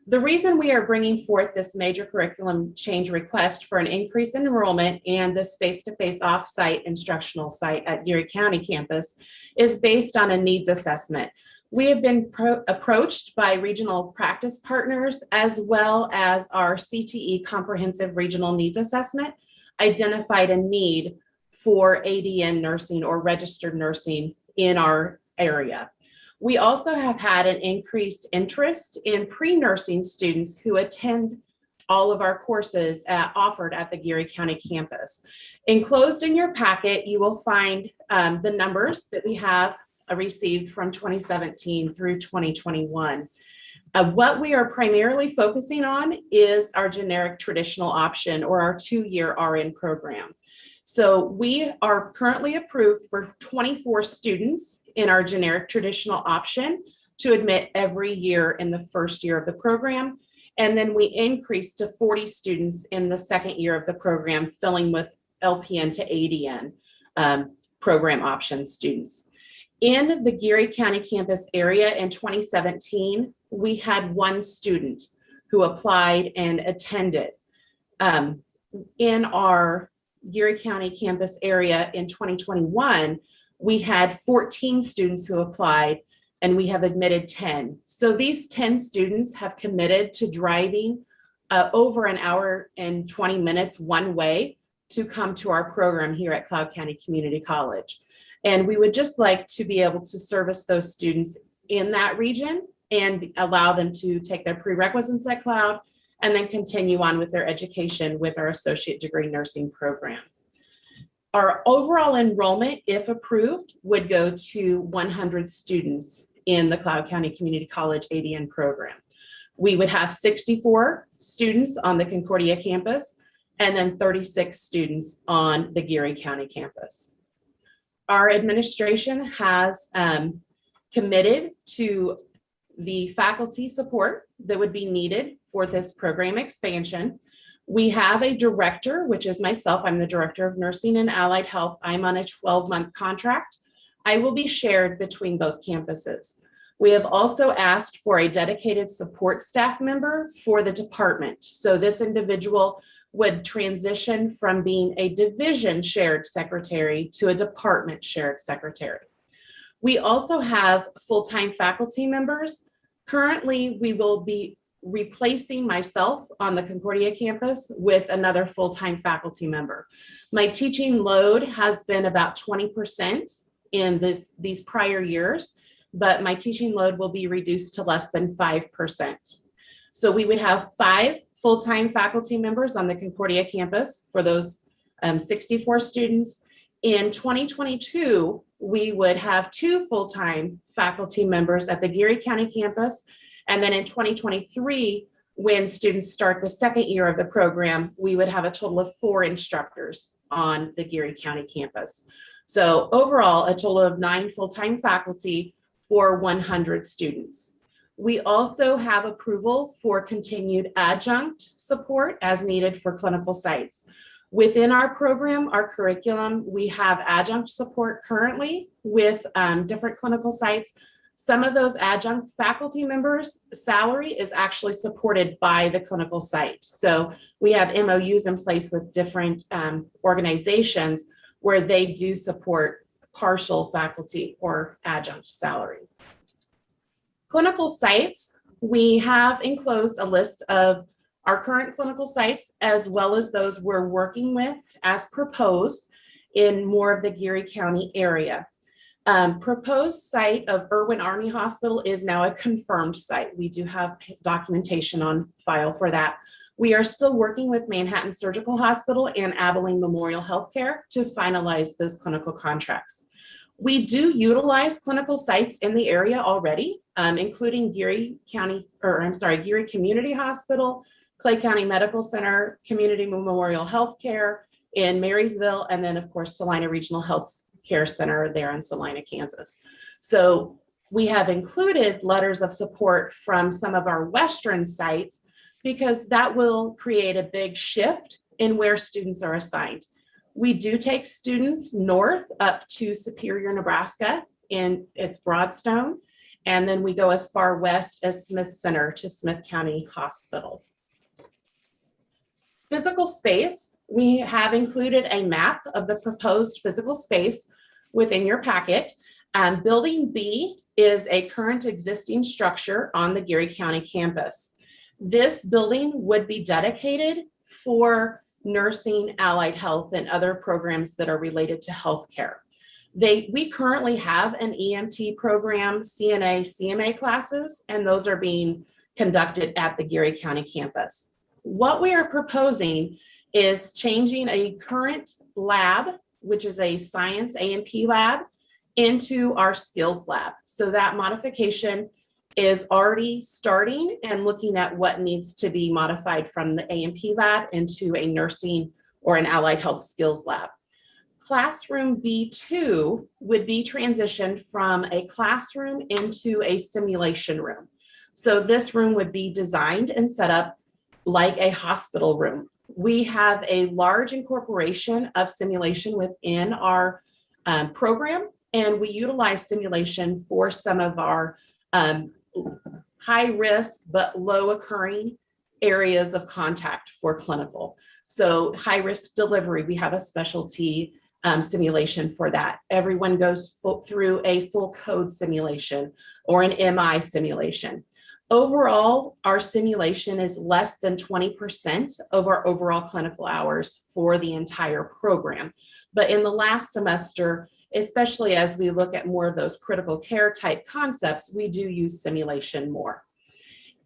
The reason we are bringing forth this major curriculum change request for an increase in enrollment and this face-to-face off-site instructional site at Geary County campus is based on a needs assessment. We have been approached by regional practice partners as well as our CTE comprehensive regional needs assessment identified a need for ADN nursing or registered nursing in our area. We also have had an increased interest in pre-nursing students who attend all of our courses offered at the Geary County campus. Enclosed in your packet, you will find the numbers that we have received from 2017 through 2021. What we are primarily focusing on is our generic traditional option or our 2-year RN program. So we are currently approved for 24 students in our generic traditional option to admit every year in the first year of the program. And then we increase to 40 students in the second year of the program, filling with LPN to ADN program option students. In the Geary County campus area in 2017, we had 1 student who applied and attended. In our Geary County campus area in 2021, we had 14 students who applied and we have admitted 10. So these 10 students have committed to driving over an hour and 20 minutes one way to come to our program here at Cloud County Community College. And we would just like to be able to service those students in that region and allow them to take their prerequisites at Cloud and then continue on with their education with our associate degree nursing program. Our overall enrollment, if approved, would go to 100 students in the Cloud County Community College ADN program. We would have 64 students on the Concordia campus and then 36 students on the Geary County campus. Our administration has committed to the faculty support that would be needed for this program expansion. We have a director, which is myself. I'm the director of nursing and allied health. I'm on a 12-month contract. I will be shared between both campuses. We have also asked for a dedicated support staff member for the department. So this individual would transition from being a division shared secretary to a department shared secretary. We also have full-time faculty members. Currently, we will be replacing myself on the Concordia campus with another full-time faculty member. My teaching load has been about 20% in these prior years, but my teaching load will be reduced to less than 5%. So we would have 5 full-time faculty members on the Concordia campus for those 64 students. In 2022, we would have 2 full-time faculty members at the Geary County campus. And then in 2023, when students start the second year of the program, we would have a total of 4 instructors on the Geary County campus. So overall, a total of 9 full-time faculty for 100 students. We also have approval for continued adjunct support as needed for clinical sites. Within our program, our curriculum, we have adjunct support currently with different clinical sites. Some of those adjunct faculty members' salary is actually supported by the clinical site. So we have MOUs in place with different organizations where they do support partial faculty or adjunct salary. Clinical sites, we have enclosed a list of our current clinical sites as well as those we're working with as proposed in more of the Geary County area. Proposed site of Irwin Army Hospital is now a confirmed site. We do have documentation on file for that. We are still working with Manhattan Surgical Hospital and Abilene Memorial Healthcare to finalize those clinical contracts. We do utilize clinical sites in the area already, including Geary Community Hospital, Clay County Medical Center, Community Memorial Healthcare in Marysville, and then of course Salina Regional Health Care Center there in Salina, Kansas. So we have included letters of support from some of our Western sites because that will create a big shift in where students are assigned. We do take students north up to Superior, Nebraska, and it's Broadstone, and then we go as far west as Smith Center to Smith County Hospital. Physical space, we have included a map of the proposed physical space within your packet. Building B is a current existing structure on the Geary County campus. This building would be dedicated for nursing, allied health, and other programs that are related to healthcare. We currently have an EMT program, CNA, CMA classes, and those are being conducted at the Geary County campus. What we are proposing is changing a current lab, which is a science A&P lab, into our skills lab. So that modification is already starting and looking at what needs to be modified from the A&P lab into a nursing or an allied health skills lab. Classroom B2 would be transitioned from a classroom into a simulation room. So this room would be designed and set up like a hospital room. We have a large incorporation of simulation within our program, and we utilize simulation for some of our high risk but low occurring areas of contact for clinical. So high risk delivery, we have a specialty simulation for that. Everyone goes through a full code simulation or an MI simulation. Overall, our simulation is less than 20% of our overall clinical hours for the entire program. But in the last semester, especially as we look at more of those critical care type concepts, we do use simulation more.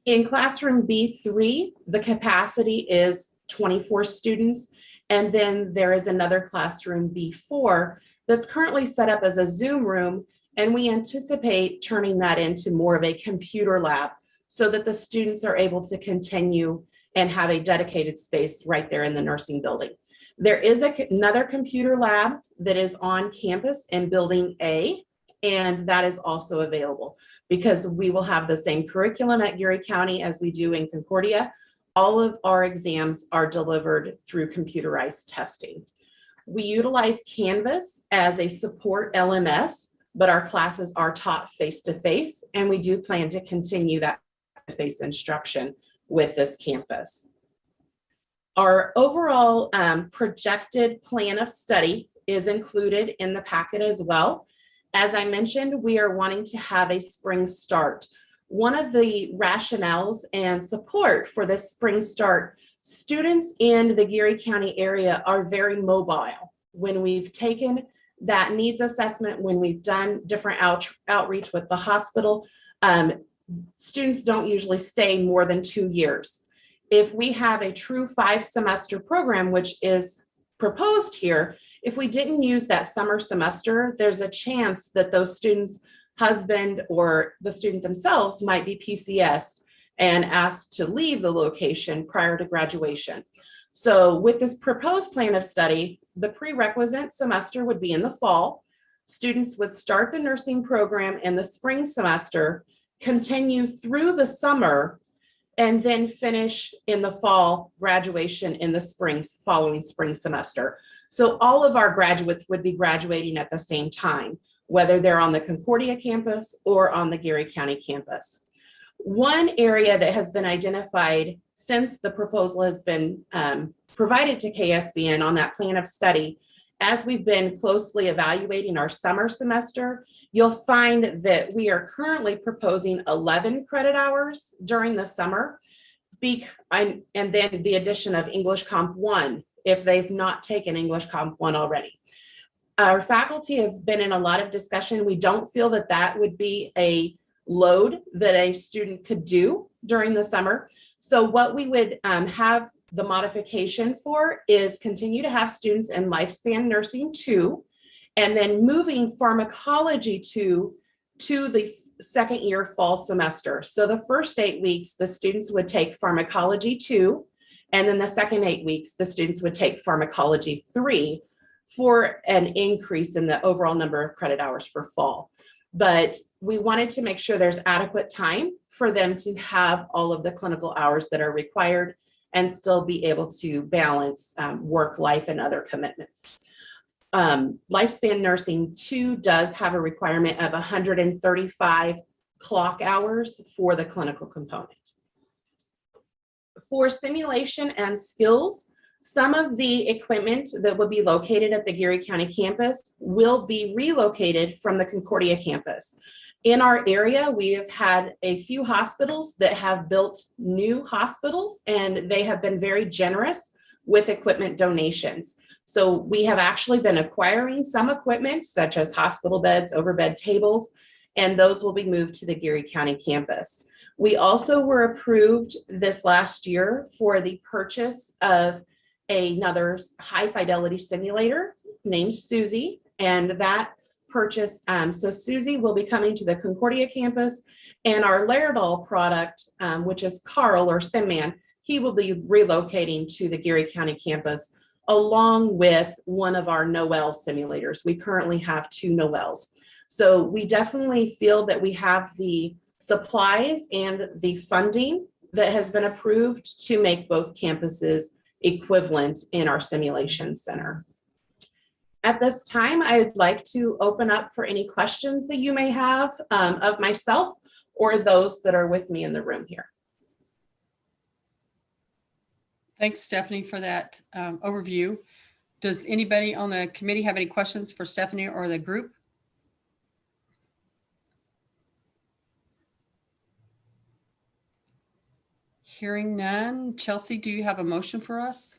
In classroom B3, the capacity is 24 students. And then there is another classroom B4 that's currently set up as a Zoom room. And we anticipate turning that into more of a computer lab so that the students are able to continue and have a dedicated space right there in the nursing building. There is another computer lab that is on campus in building A, and that is also available because we will have the same curriculum at Geary County as we do in Concordia. All of our exams are delivered through computerized testing. We utilize Canvas as a support LMS, but our classes are taught face-to-face, and we do plan to continue that face instruction with this campus. Our overall projected plan of study is included in the packet as well. As I mentioned, we are wanting to have a spring start. One of the rationales and support for this spring start, students in the Geary County area are very mobile. When we've taken that needs assessment, when we've done different outreach with the hospital, students don't usually stay more than 2 years. If we have a true 5-semester program, which is proposed here, if we didn't use that summer semester, there's a chance that those students' husband or the student themselves might be PCS'd and asked to leave the location prior to graduation. So with this proposed plan of study, the prerequisite semester would be in the fall. Students would start the nursing program in the spring semester, continue through the summer, and then finish in the fall, graduation in the following spring semester. So all of our graduates would be graduating at the same time, whether they're on the Concordia campus or on the Geary County campus. One area that has been identified since the proposal has been provided to KSBN on that plan of study, as we've been closely evaluating our summer semester, you'll find that we are currently proposing 11 credit hours during the summer, and then the addition of English Comp 1 if they've not taken English Comp 1 already. Our faculty have been in a lot of discussion. We don't feel that that would be a load that a student could do during the summer. So what we would have the modification for is continue to have students in Lifespan Nursing 2, and then moving Pharmacology 2 to the second year fall semester. So the first 8 weeks, the students would take Pharmacology 2, and then the second 8 weeks, the students would take Pharmacology 3 for an increase in the overall number of credit hours for fall. But we wanted to make sure there's adequate time for them to have all of the clinical hours that are required and still be able to balance work, life, and other commitments. Lifespan Nursing 2 does have a requirement of 135 clock hours for the clinical component. For simulation and skills, some of the equipment that will be located at the Geary County campus will be relocated from the Concordia campus. In our area, we have had a few hospitals that have built new hospitals, and they have been very generous with equipment donations. So we have actually been acquiring some equipment, such as hospital beds, overbed tables, and those will be moved to the Geary County campus. We also were approved this last year for the purchase of another high fidelity simulator named Susie, and that purchase, so Susie will be coming to the Concordia campus, and our Laerdal product, which is Carl or SimMan, he will be relocating to the Geary County campus along with one of our Noel simulators. We currently have 2 Noels. So we definitely feel that we have the supplies and the funding that has been approved to make both campuses equivalent in our simulation center. At this time, I'd like to open up for any questions that you may have of myself or those that are with me in the room here. Thanks, Stephanie, for that overview. Does anybody on the committee have any questions for Stephanie or the group? Hearing none. Chelsea, do you have a motion for us?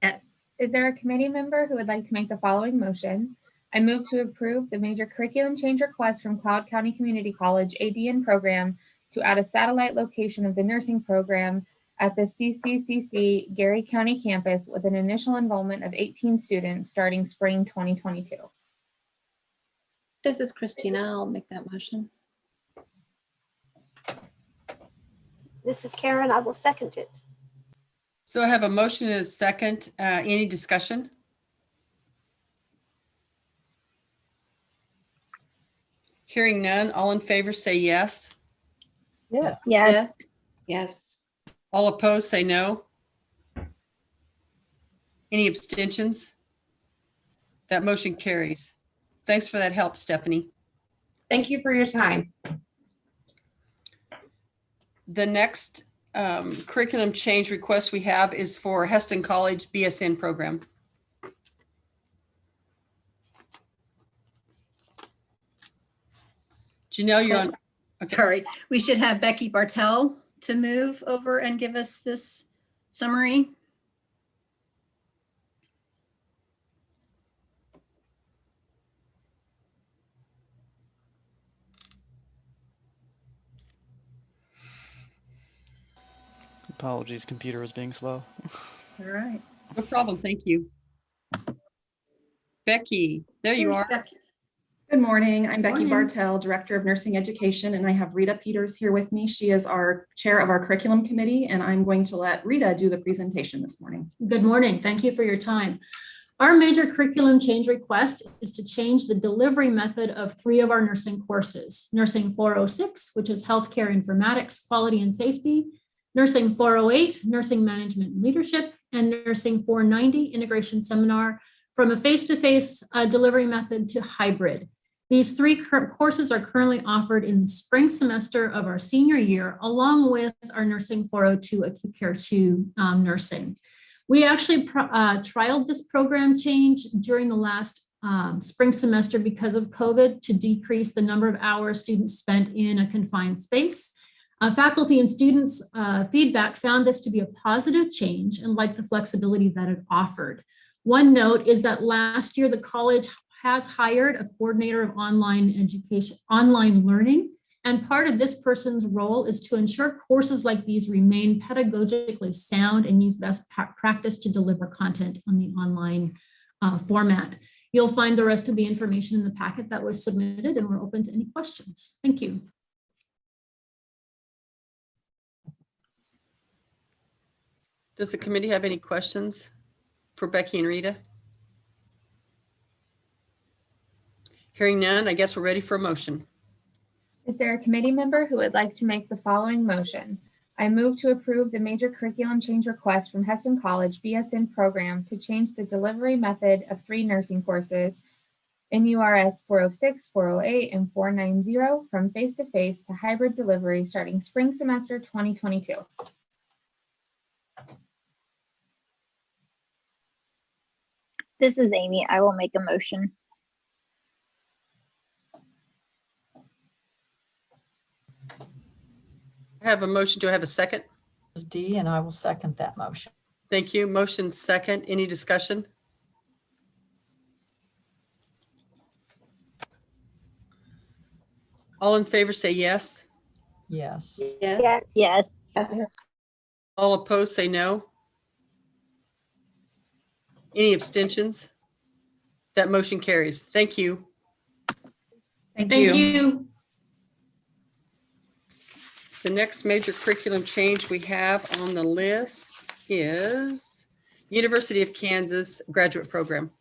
Yes. Is there a committee member who would like to make the following motion? I move to approve the major curriculum change request from Cloud County Community College ADN program to add a satellite location of the nursing program at the CCCC Geary County campus with an initial enrollment of 18 students starting spring 2022. This is Christina. I'll make that motion. This is Karen. I will second it. So I have a motion and a second. Any discussion? Hearing none, all in favor say yes. Yes. Yes. Yes. All opposed say no. Any abstentions? That motion carries. Thanks for that help, Stephanie. Thank you for your time. The next curriculum change request we have is for Heston College BSN program. Janelle, you're on. Okay. Sorry, we should have Becky Bartell to move over and give us this summary. Apologies, computer was being slow. All right. No problem. Thank you. Becky, there you Here's are. Becky. Good morning. I'm Becky Morning. Bartell, Director of Nursing Education, and I have Rita Peters here with me. She is our chair of our curriculum committee, and I'm going to let Rita do the presentation this morning. Good morning. Thank you for your time. Our major curriculum change request is to change the delivery method of 3 of our nursing courses. Nursing 406, which is Healthcare Informatics, Quality and Safety. Nursing 408, Nursing Management and Leadership. And Nursing 490, Integration Seminar, from a face-to-face delivery method to hybrid. These 3 courses are currently offered in the spring semester of our senior year, along with our Nursing 402 Acute Care 2 nursing. We actually trialed this program change during the last spring semester because of COVID to decrease the number of hours students spent in a confined space. Faculty and students' feedback found this to be a positive change and liked the flexibility that it offered. One note is that last year the college has hired a coordinator of online education, online learning, and part of this person's role is to ensure courses like these remain pedagogically sound and use best practice to deliver content on the online format. You'll find the rest of the information in the packet that was submitted, and we're open to any questions. Thank you. Does the committee have any questions for Becky and Rita? Hearing none, I guess we're ready for a motion. Is there a committee member who would like to make the following motion? I move to approve the major curriculum change request from Hesston College BSN program to change the delivery method of 3 nursing courses in URS 406, 408, and 490 from face-to-face to hybrid delivery starting spring semester 2022. This is Amy. I will make a motion. I have a motion. Do I have a second? D, and I will second that motion. Thank you. Motion second. Any discussion? All in favor say yes. Yes. Yes. Yes. All opposed say no. Any abstentions? That motion carries. Thank you. Thank Thank you. you. The next major curriculum change we have on the list is University of Kansas graduate program.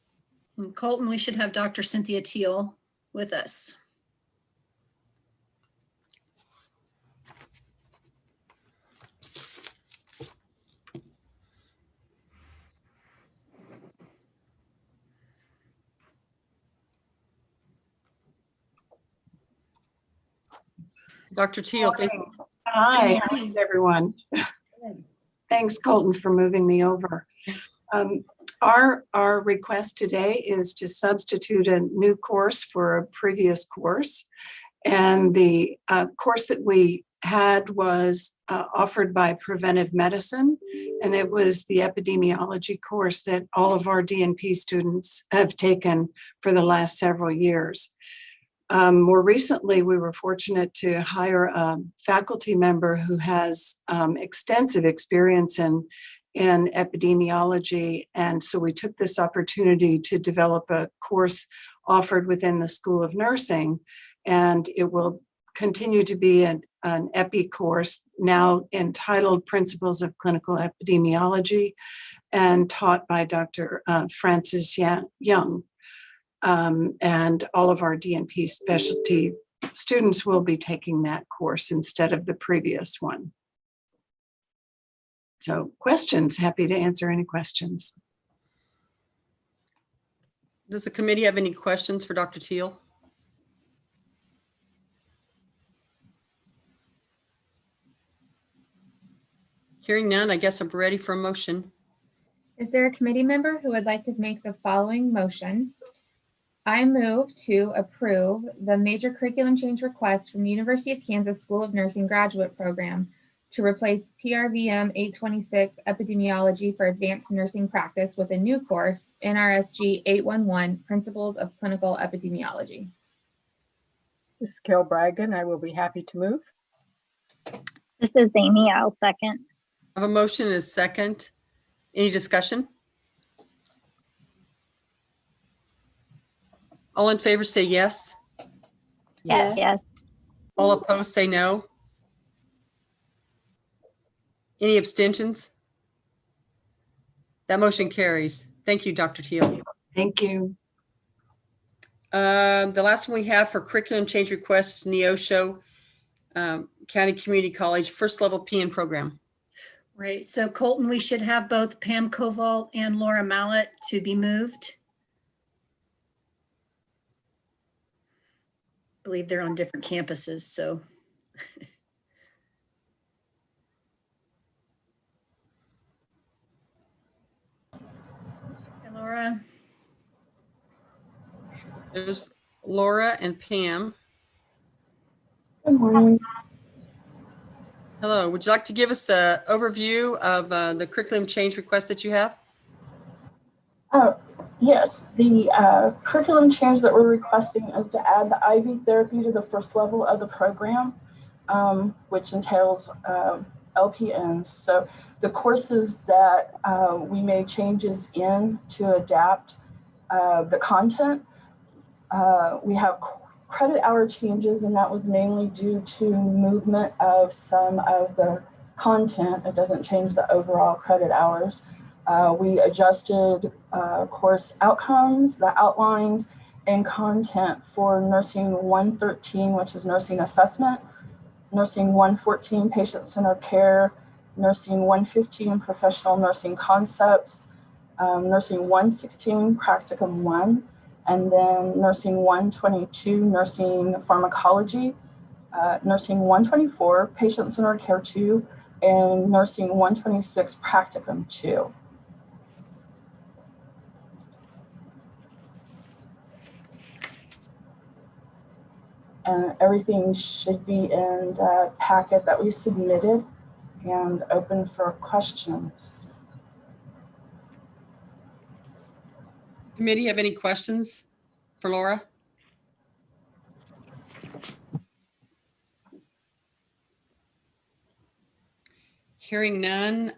And Colton, we should have Dr. Cynthia Teal with us. Dr. Teal, thank you. Hi, how's everyone? Thanks, Colton, for moving me over. Our request today is to substitute a new course for a previous course. And the course that we had was offered by Preventive Medicine, and it was the epidemiology course that all of our DNP students have taken for the last several years. More recently, we were fortunate to hire a faculty member who has extensive experience in epidemiology. And so we took this opportunity to develop a course offered within the School of Nursing. And it will continue to be an EPI course now entitled Principles of Clinical Epidemiology and taught by Dr. Francis Young. And all of our DNP specialty students will be taking that course instead of the previous one. So questions, happy to answer any questions. Does the committee have any questions for Dr. Teal? Hearing none, I guess I'm ready for a motion. Is there a committee member who would like to make the following motion? I move to approve the major curriculum change request from the University of Kansas School of Nursing graduate program to replace PRVM 826 Epidemiology for Advanced Nursing Practice with a new course, NRSG 811 Principles of Clinical Epidemiology. This is Carol Bragdon. I will be happy to move. This is Amy. I'll second. I have a motion and a second. Any discussion? All in favor say yes. Yes. Yes. All opposed say no. Any abstentions? That motion carries. Thank you, Dr. Teal. Thank you. The last one we have for curriculum change requests, Neosho County Community College First Level PN Program. Right, so Colton, we should have both Pam Koval and Laura Mallett to be moved. I believe they're on different campuses, so. Hey, Laura. There's Laura and Pam. Good morning. Hello, would you like to give us an overview of the curriculum change request that you have? Yes, the curriculum change that we're requesting is to add the IV therapy to the first level of the program, which entails LPNs. So the courses that we made changes in to adapt the content, we have credit hour changes, and that was mainly due to movement of some of the content. It doesn't change the overall credit hours. We adjusted course outcomes, the outlines, and content for Nursing 113, which is nursing assessment, Nursing 114, patient-centered care, Nursing 115, professional nursing concepts, Nursing 116, practicum 1, and then Nursing 122, nursing pharmacology, Nursing 124, patient-centered care 2, and Nursing 126, practicum 2. And everything should be in the packet that we submitted and open for questions. Committee, have any questions for Laura? Hearing none,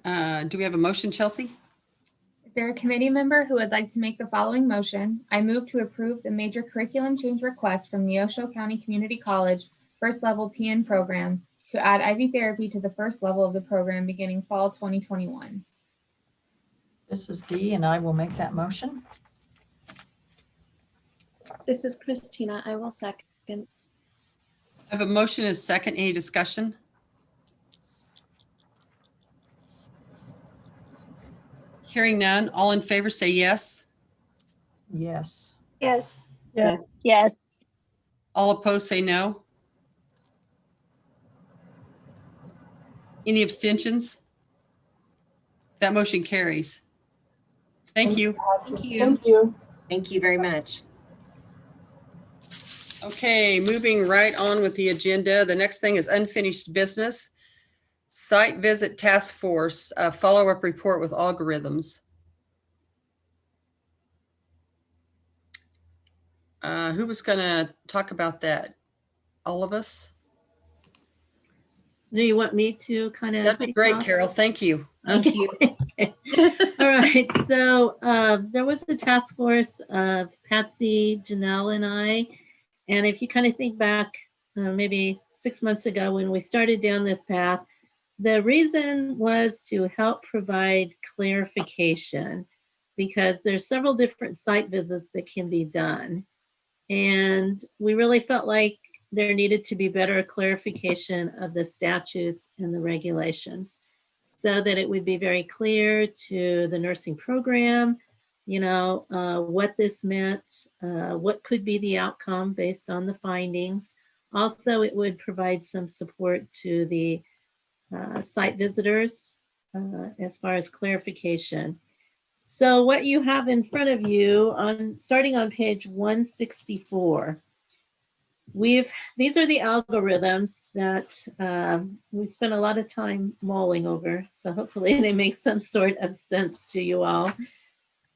do we have a motion, Chelsea? Is there a committee member who would like to make the following motion? I move to approve the major curriculum change request from Neosho County Community College First Level PN Program to add IV therapy to the first level of the program beginning fall 2021. This is Dee, and I will make that motion. This is Christina. I will second. I have a motion and a second. Any discussion? Hearing none, all in favor say yes. Yes. Yes. Yes. Yes. All opposed say no. Any abstentions? That motion carries. Thank you. Thank you. Thank you very much. Okay, moving right on with the agenda. The next thing is unfinished business. Site visit task force, a follow-up report with algorithms. Who was going to talk about that? All of us? Do you want me to kind of? That'd be great, Carol. Thank you. Thank you. All right. So there was a task force of Patsy, Janelle, and I. And if you kind of think back, maybe 6 months ago when we started down this path, the reason was to help provide clarification because there's several different site visits that can be done. And we really felt like there needed to be better clarification of the statutes and the regulations so that it would be very clear to the nursing program, you know, what this meant, what could be the outcome based on the findings. Also, it would provide some support to the site visitors as far as clarification. So what you have in front of you on starting on page 164, these are the algorithms that we spent a lot of time mulling over. So hopefully they make some sort of sense to you all.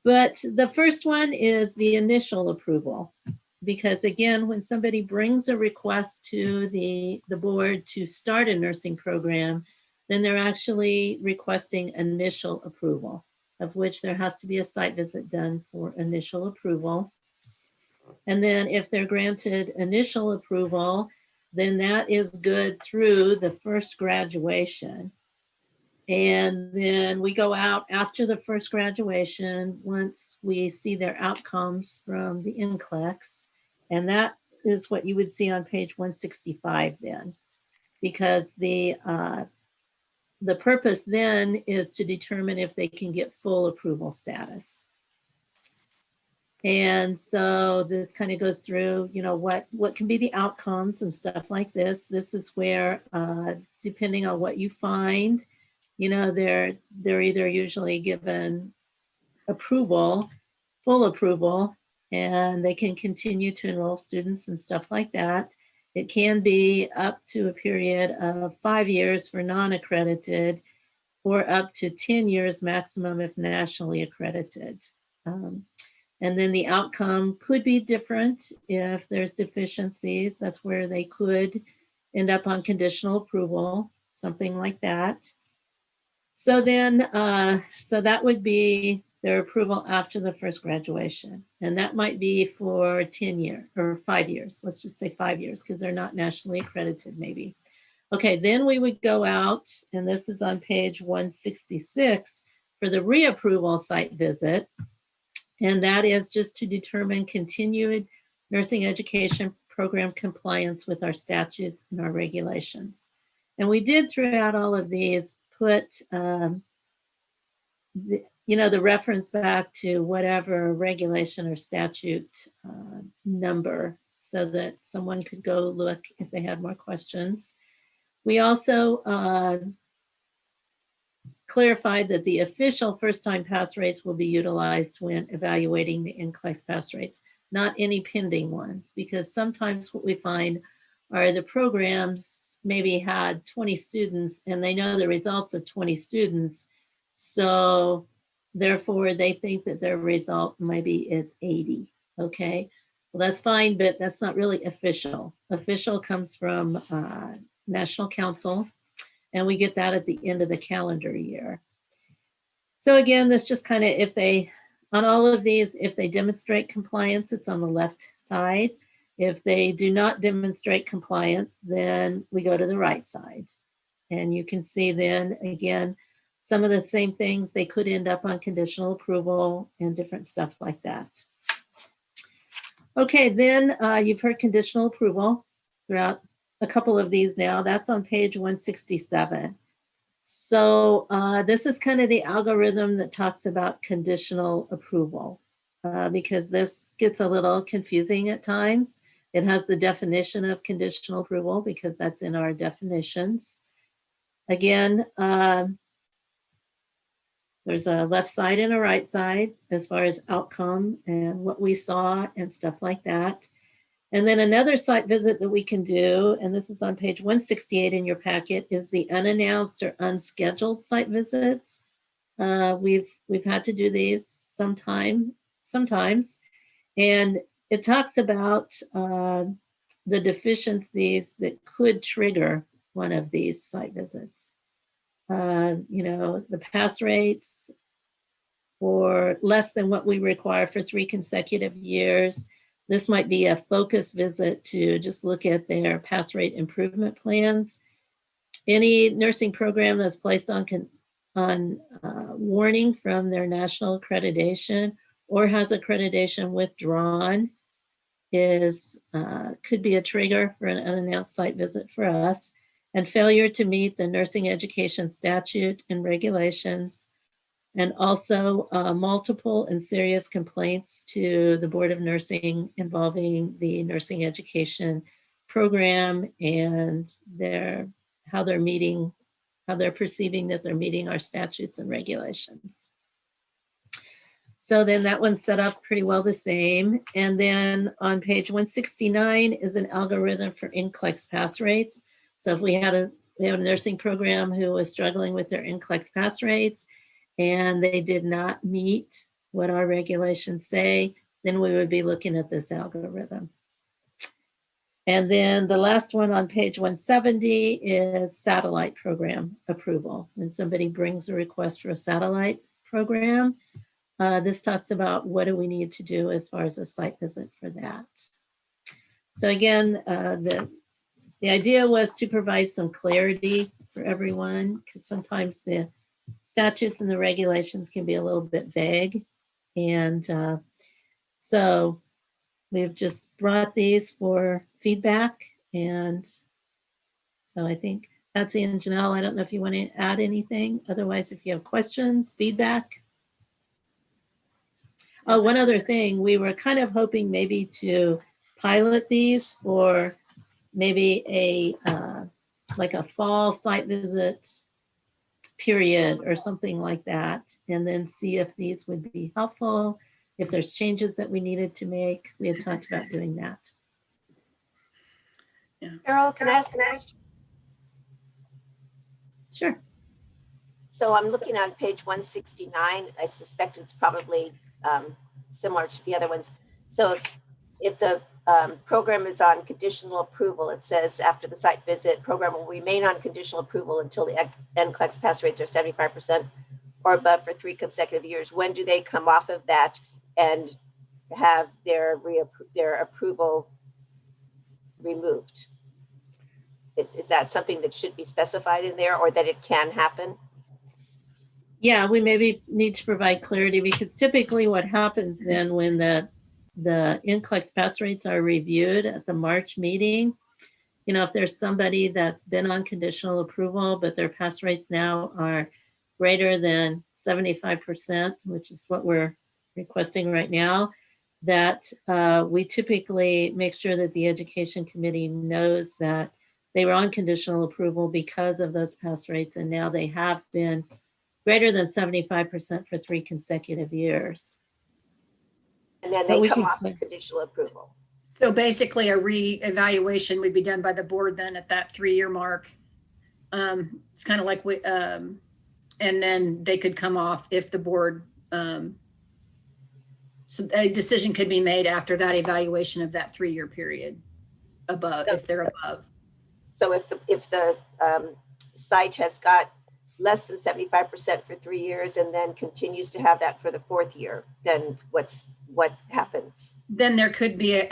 But the first one is the initial approval. Because again, when somebody brings a request to the board to start a nursing program, then they're actually requesting initial approval, of which there has to be a site visit done for initial approval. And then if they're granted initial approval, then that is good through the first graduation. And then we go out after the first graduation, once we see their outcomes from the Nclex. And that is what you would see on page 165 then, because the purpose then is to determine if they can get full approval status. And so this kind of goes through, you know, what can be the outcomes and stuff like this. This is where, depending on what you find, you know, they're either usually given approval, full approval, and they can continue to enroll students and stuff like that. It can be up to a period of 5 years for non-accredited, or up to 10 years maximum if nationally accredited. And then the outcome could be different if there's deficiencies. That's where they could end up on conditional approval, something like that. So then, so that would be their approval after the first graduation. And that might be for 10 years or 5 years. Let's just say 5 years because they're not nationally accredited maybe. Okay, then we would go out, and this is on page 166 for the reapproval site visit. And that is just to determine continued nursing education program compliance with our statutes and our regulations. And we did throughout all of these put, the reference back to whatever regulation or statute number so that someone could go look if they had more questions. We also clarified that the official first-time pass rates will be utilized when evaluating the Nclex pass rates, not any pending ones, because sometimes what we find are the programs maybe had 20 students and they know the results of 20 students. So therefore they think that their result maybe is 80, okay? Well, that's fine, but that's not really official. Official comes from National Council, and we get that at the end of the calendar year. So again, this just kind of, if they, on all of these, if they demonstrate compliance, it's on the left side. If they do not demonstrate compliance, then we go to the right side. And you can see then, again, some of the same things, they could end up on conditional approval and different stuff like that. Okay, then you've heard conditional approval throughout a couple of these now. That's on page 167. So this is kind of the algorithm that talks about conditional approval because this gets a little confusing at times. It has the definition of conditional approval because that's in our definitions. Again, there's a left side and a right side as far as outcome and what we saw and stuff like that. And then another site visit that we can do, and this is on page 168 in your packet, is the unannounced or unscheduled site visits. We've had to do these sometimes, and it talks about the deficiencies that could trigger one of these site visits. The pass rates or less than what we require for 3 consecutive years. This might be a focus visit to just look at their pass rate improvement plans. Any nursing program that's placed on warning from their national accreditation or has accreditation withdrawn could be a trigger for an unannounced site visit for us. And failure to meet the nursing education statute and regulations, and also multiple and serious complaints to the Board of Nursing involving the nursing education program and how they're perceiving that they're meeting our statutes and regulations. So then that one's set up pretty well the same. And then on page 169 is an algorithm for Nclex pass rates. So if we have a nursing program who was struggling with their Nclex pass rates, and they did not meet what our regulations say, then we would be looking at this algorithm. And then the last one on page 170 is satellite program approval. When somebody brings a request for a satellite program, this talks about what do we need to do as far as a site visit for that. So again, the idea was to provide some clarity for everyone, because sometimes the statutes and the regulations can be a little bit vague. And so we've just brought these for feedback. And so I think Patsy and Janelle, I don't know if you want to add anything. Otherwise, if you have questions, feedback. Oh, one other thing, we were kind of hoping maybe to pilot these for maybe a like a fall site visit period or something like that, and then see if these would be helpful, if there's changes that we needed to make. We had talked about doing that. Yeah. Carol, can I ask a question? Sure. So I'm looking on page 169. I suspect it's probably similar to the other ones. So if the program is on conditional approval, it says after the site visit, program will remain on conditional approval until the Nclex pass rates are 75% or above for 3 consecutive years. When do they come off of that and have their approval removed? Is that something that should be specified in there, or that it can happen? Yeah, we maybe need to provide clarity, because typically what happens then when the Nclex pass rates are reviewed at the March meeting, you know, if there's somebody that's been on conditional approval, but their pass rates now are greater than 75%, which is what we're requesting right now, that we typically make sure that the education committee knows that they were on conditional approval because of those pass rates, and now they have been greater than 75% for 3 consecutive years. And then they come off of conditional approval. So basically a re-evaluation would be done by the board then at that 3-year mark. It's kind of like we, and then they could come off if the board, so a decision could be made after that evaluation of that 3-year period above, if they're above. So if the site has got less than 75% for 3 years and then continues to have that for the 4th year, then what happens? Then there could be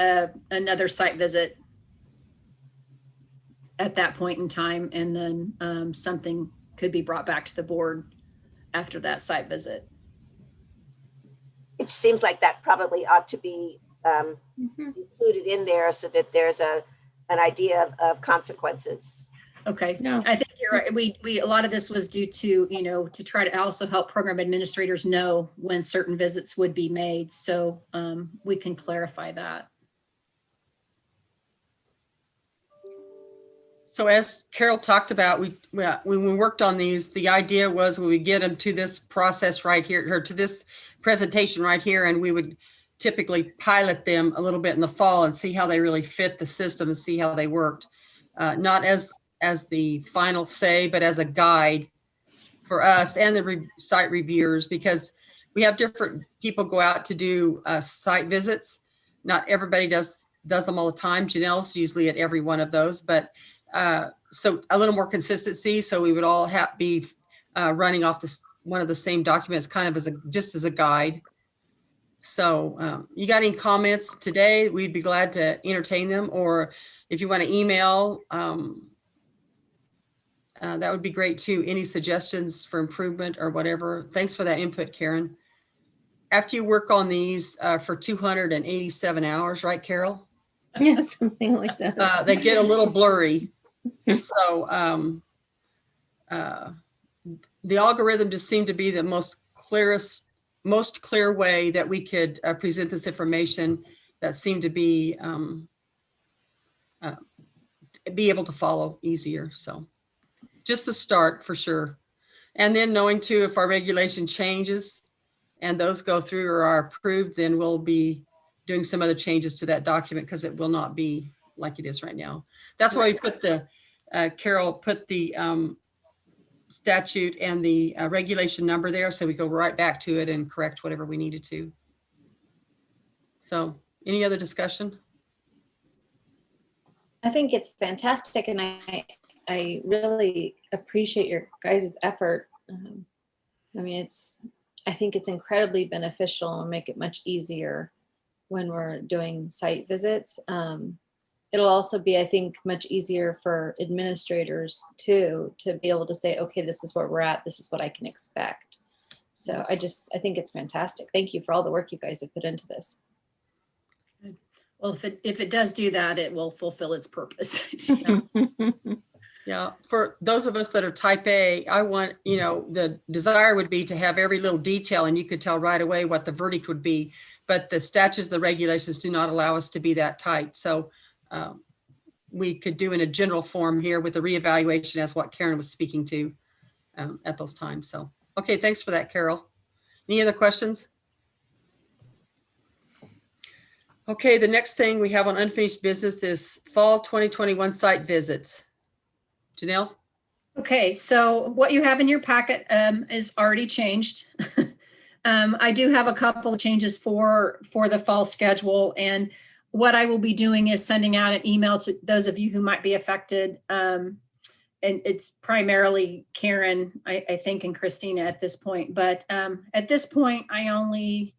another site visit at that point in time, and then something could be brought back to the board after that site visit. It seems like that probably ought to be included in there so that there's an idea of consequences. Okay, no, I think you're right. We a lot of this was due to, you know, to try to also help program administrators know when certain visits would be made. So we can clarify that. So as Carol talked about, when we worked on these, the idea was we would get them to this process right here, or to this presentation right here, and we would typically pilot them a little bit in the fall and see how they really fit the system and see how they worked. Not as the final say, but as a guide for us and the site reviewers, because we have different people go out to do site visits. Not everybody does them all the time. Janelle's usually at every one of those, but so a little more consistency. So we would all be running off one of the same documents, kind of just as a guide. So you got any comments today? We'd be glad to entertain them, or if you want to email, that would be great too. Any suggestions for improvement or whatever. Thanks for that input, Karen. After you work on these for 287 hours, right, Carol? Yeah, something like that. They get a little blurry. So the algorithm just seemed to be the most clear way that we could present this information that seemed to be able to follow easier. So just the start for sure. And then knowing too, if our regulation changes and those go through or are approved, then we'll be doing some other changes to that document, because it will not be like it is right now. That's why we put Carol put the statute and the regulation number there, so we go right back to it and correct whatever we needed to. So any other discussion? I think it's fantastic, and I really appreciate your guys' effort. I mean, I think it's incredibly beneficial and make it much easier when we're doing site visits. It'll also be, I think, much easier for administrators too, to be able to say, okay, this is where we're at. This is what I can expect. So I think it's fantastic. Thank you for all the work you guys have put into this. Well, if it does do that, it will fulfill its purpose. Yeah, for those of us that are type A, I want, the desire would be to have every little detail and you could tell right away what the verdict would be. But the statutes, the regulations do not allow us to be that tight. So we could do in a general form here with the reevaluation as what Karen was speaking to at those times. So, okay, thanks for that, Carol. Any other questions? Okay, the next thing we have on unfinished business is fall 2021 site visit. Janelle? Okay, so what you have in your packet is already changed. I do have a couple of changes for the fall schedule, and what I will be doing is sending out an email to those of you who might be affected. And it's primarily Karen, I think, and Christina at this point. But at this point, I only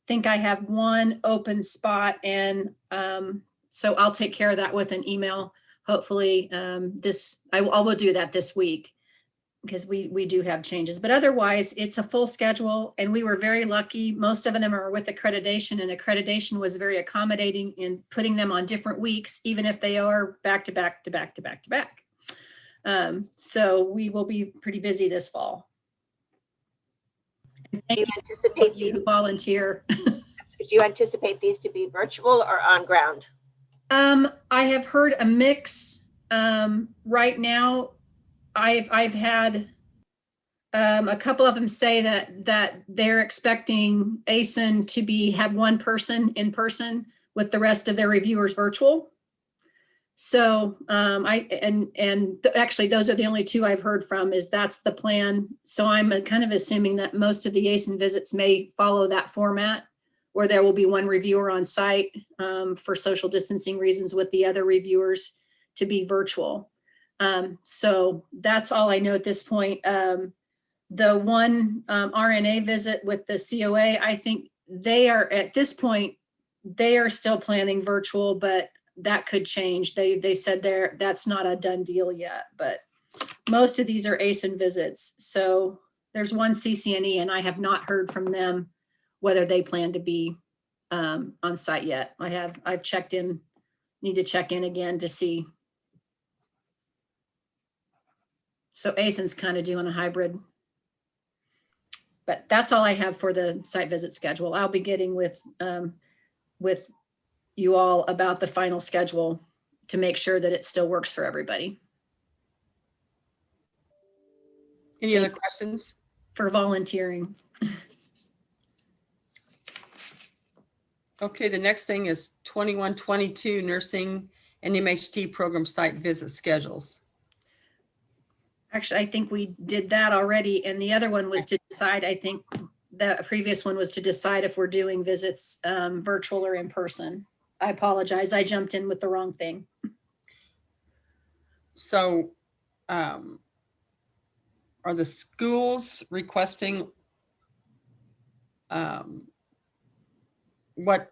think I have one open spot, and so I'll take care of that with an email. Hopefully I will do that this week, because we do have changes, but otherwise it's a full schedule, and we were very lucky. Most of them are with accreditation, and accreditation was very accommodating in putting them on different weeks, even if they are back to back to back to back to back. So we will be pretty busy this fall. And thank you who volunteer. Do you anticipate these to be virtual or on ground? I have heard a mix. Right now, I've had a couple of them say that they're expecting ASIN to have one person in person with the rest of their reviewers virtual. So actually those are the only two I've heard from, is that's the plan. So I'm kind of assuming that most of the ASIN visits may follow that format, where there will be one reviewer on site for social distancing reasons, with the other reviewers to be virtual. So that's all I know at this point. The one RNA visit with the COA, I think they are, at this point, they are still planning virtual, but that could change. They said that's not a done deal yet, but most of these are ASIN visits. So there's one CCNE, and I have not heard from them whether they plan to be on site yet. I've checked in, need to check in again to see. So ASIN's kind of doing a hybrid, but that's all I have for the site visit schedule. I'll be getting with you all about the final schedule to make sure that it still works for everybody. Any other questions? For volunteering. Okay, the next thing is 21-22 nursing and MHT program site visit schedules. Actually, I think we did that already. And the other one was to decide, I think the previous one was to decide if we're doing visits virtual or in person. I apologize. I jumped in with the wrong thing. So are the schools requesting what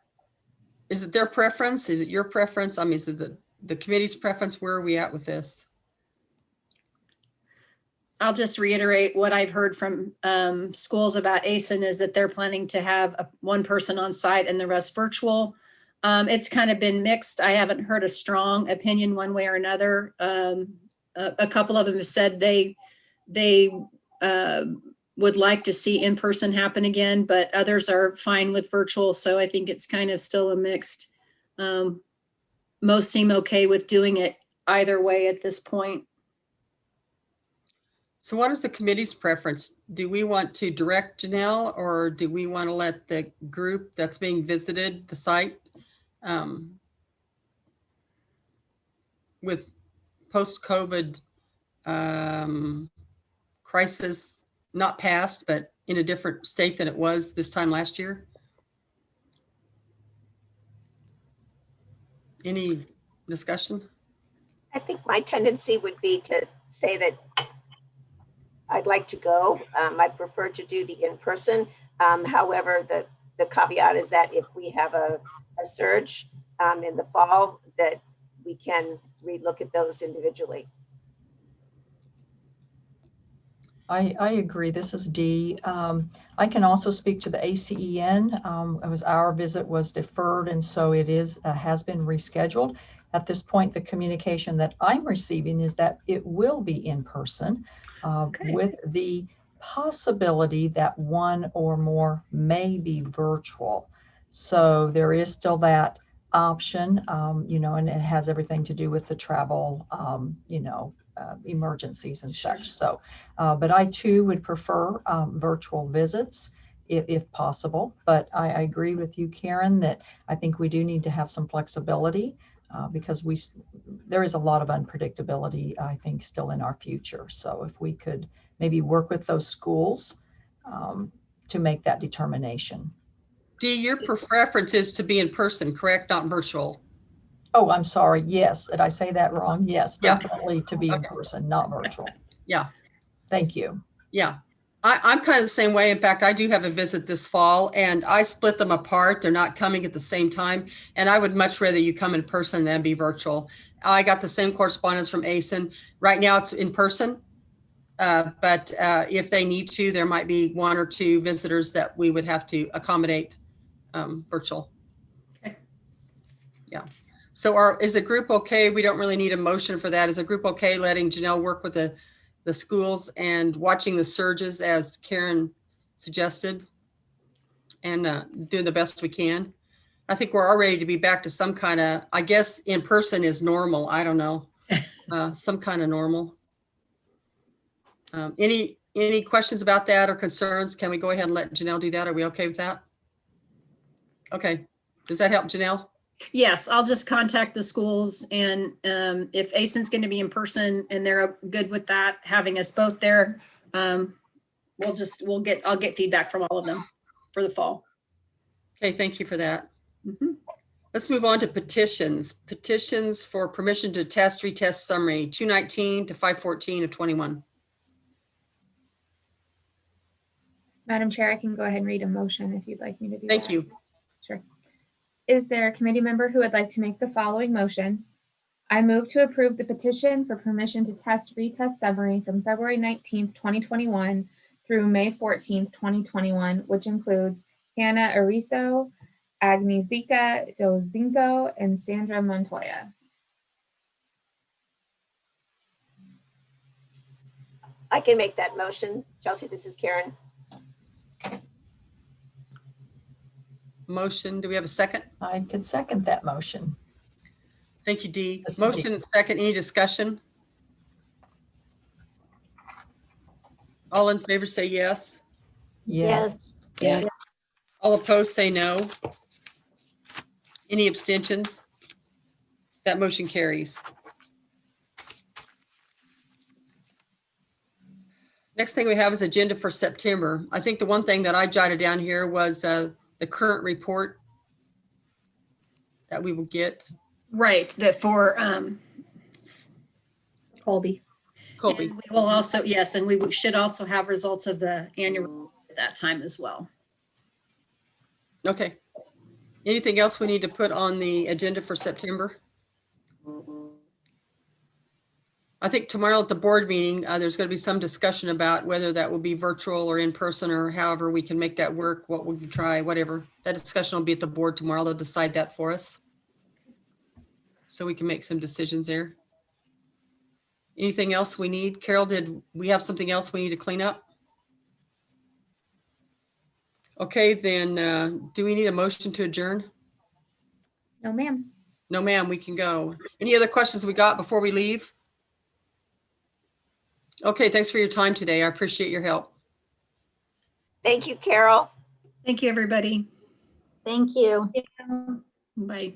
is it, their preference? Is it your preference? I mean, is it the committee's preference? Where are we at with this? I'll just reiterate what I've heard from schools about ASIN, is that they're planning to have one person on site and the rest virtual. It's kind of been mixed. I haven't heard a strong opinion one way or another. A couple of them have said they would like to see in-person happen again, but others are fine with virtual. So I think it's kind of still a mixed. Most seem okay with doing it either way at this point. So what is the committee's preference? Do we want to direct Janelle, or do we want to let the group that's being visited, the site, with post-COVID crisis, not passed, but in a different state than it was this time last year? Any discussion? I think my tendency would be to say that I'd like to go. I prefer to do the in-person. However, the caveat is that if we have a surge in the fall, that we can relook at those individually. I agree. This is Dee. I can also speak to the ACEN. Our visit was deferred, and so it has been rescheduled. At this point, the communication that I'm receiving is that it will be in person, with the possibility that one or more may be virtual. So there is still that option, and it has everything to do with the travel, emergencies and such. So, but I too would prefer virtual visits if possible. But I agree with you, Karen, that I think we do need to have some flexibility because there is a lot of unpredictability, I think, still in our future. So if we could maybe work with those schools to make that determination. Dee, your preference is to be in person, correct? Not virtual. Oh, I'm sorry. Yes. Did I say that wrong? Yes, Yeah. definitely to be in person, not virtual. Yeah. Thank you. Yeah. I'm kind of the same way. In fact, I do have a visit this fall and I split them apart. They're not coming at the same time. And I would much rather you come in person than be virtual. I got the same correspondence from ACEN. Right now it's in person. But if they need to, there might be one or two visitors that we would have to accommodate virtual. Okay. Yeah. So is a group okay? We don't really need a motion for that. Is a group okay letting Janelle work with the schools and watching the surges as Karen suggested and doing the best we can? I think we're all ready to be back to some kind of, I guess in person is normal. I don't know. Some kind of normal. Any questions about that or concerns? Can we go ahead and let Janelle do that? Are we okay with that? Okay. Does that help, Janelle? Yes, I'll just contact the schools, and if ACEN's going to be in person and they're good with that, having us both there, I'll get feedback from all of them for the fall. Okay, thank you for that. Mm-hmm. Let's move on to petitions. Petitions for permission to test, retest summary 219 to 514 of 21. Madam Chair, I can go ahead and read a motion if you'd like me to do that. Thank you. Sure. Is there a committee member who would like to make the following motion? I move to approve the petition for permission to test, retest summary from February 19th, 2021 through May 14th, 2021, which includes Hannah Ariso, Agnieszka Dozinko, and Sandra Montoya. I can make that motion. Chelsea, this is Karen. Motion. Do we have a second? I can second that motion. Thank you, Dee. Motion and second. Any discussion? All in favor say yes. Yes. Yes. All opposed say no. Any abstentions? That motion carries. Next thing we have is agenda for September. I think the one thing that I jotted down here was the current report that we will get. Right, that for Colby. We will also, yes, and we should also have results of the annual at that time as well. Okay. Anything else we need to put on the agenda for September? I think tomorrow at the board meeting, there's going to be some discussion about whether that will be virtual or in person or however we can make that work, what we can try, whatever. That discussion will be at the board tomorrow. They'll decide that for us. So we can make some decisions there. Anything else we need? Carol, did we have something else we need to clean up? Okay, then do we need a motion to adjourn? No, ma'am. No, ma'am, we can go. Any other questions we got before we leave? Okay, thanks for your time today. I appreciate your help. Thank you, Carol. Thank you, everybody. Thank you. Bye.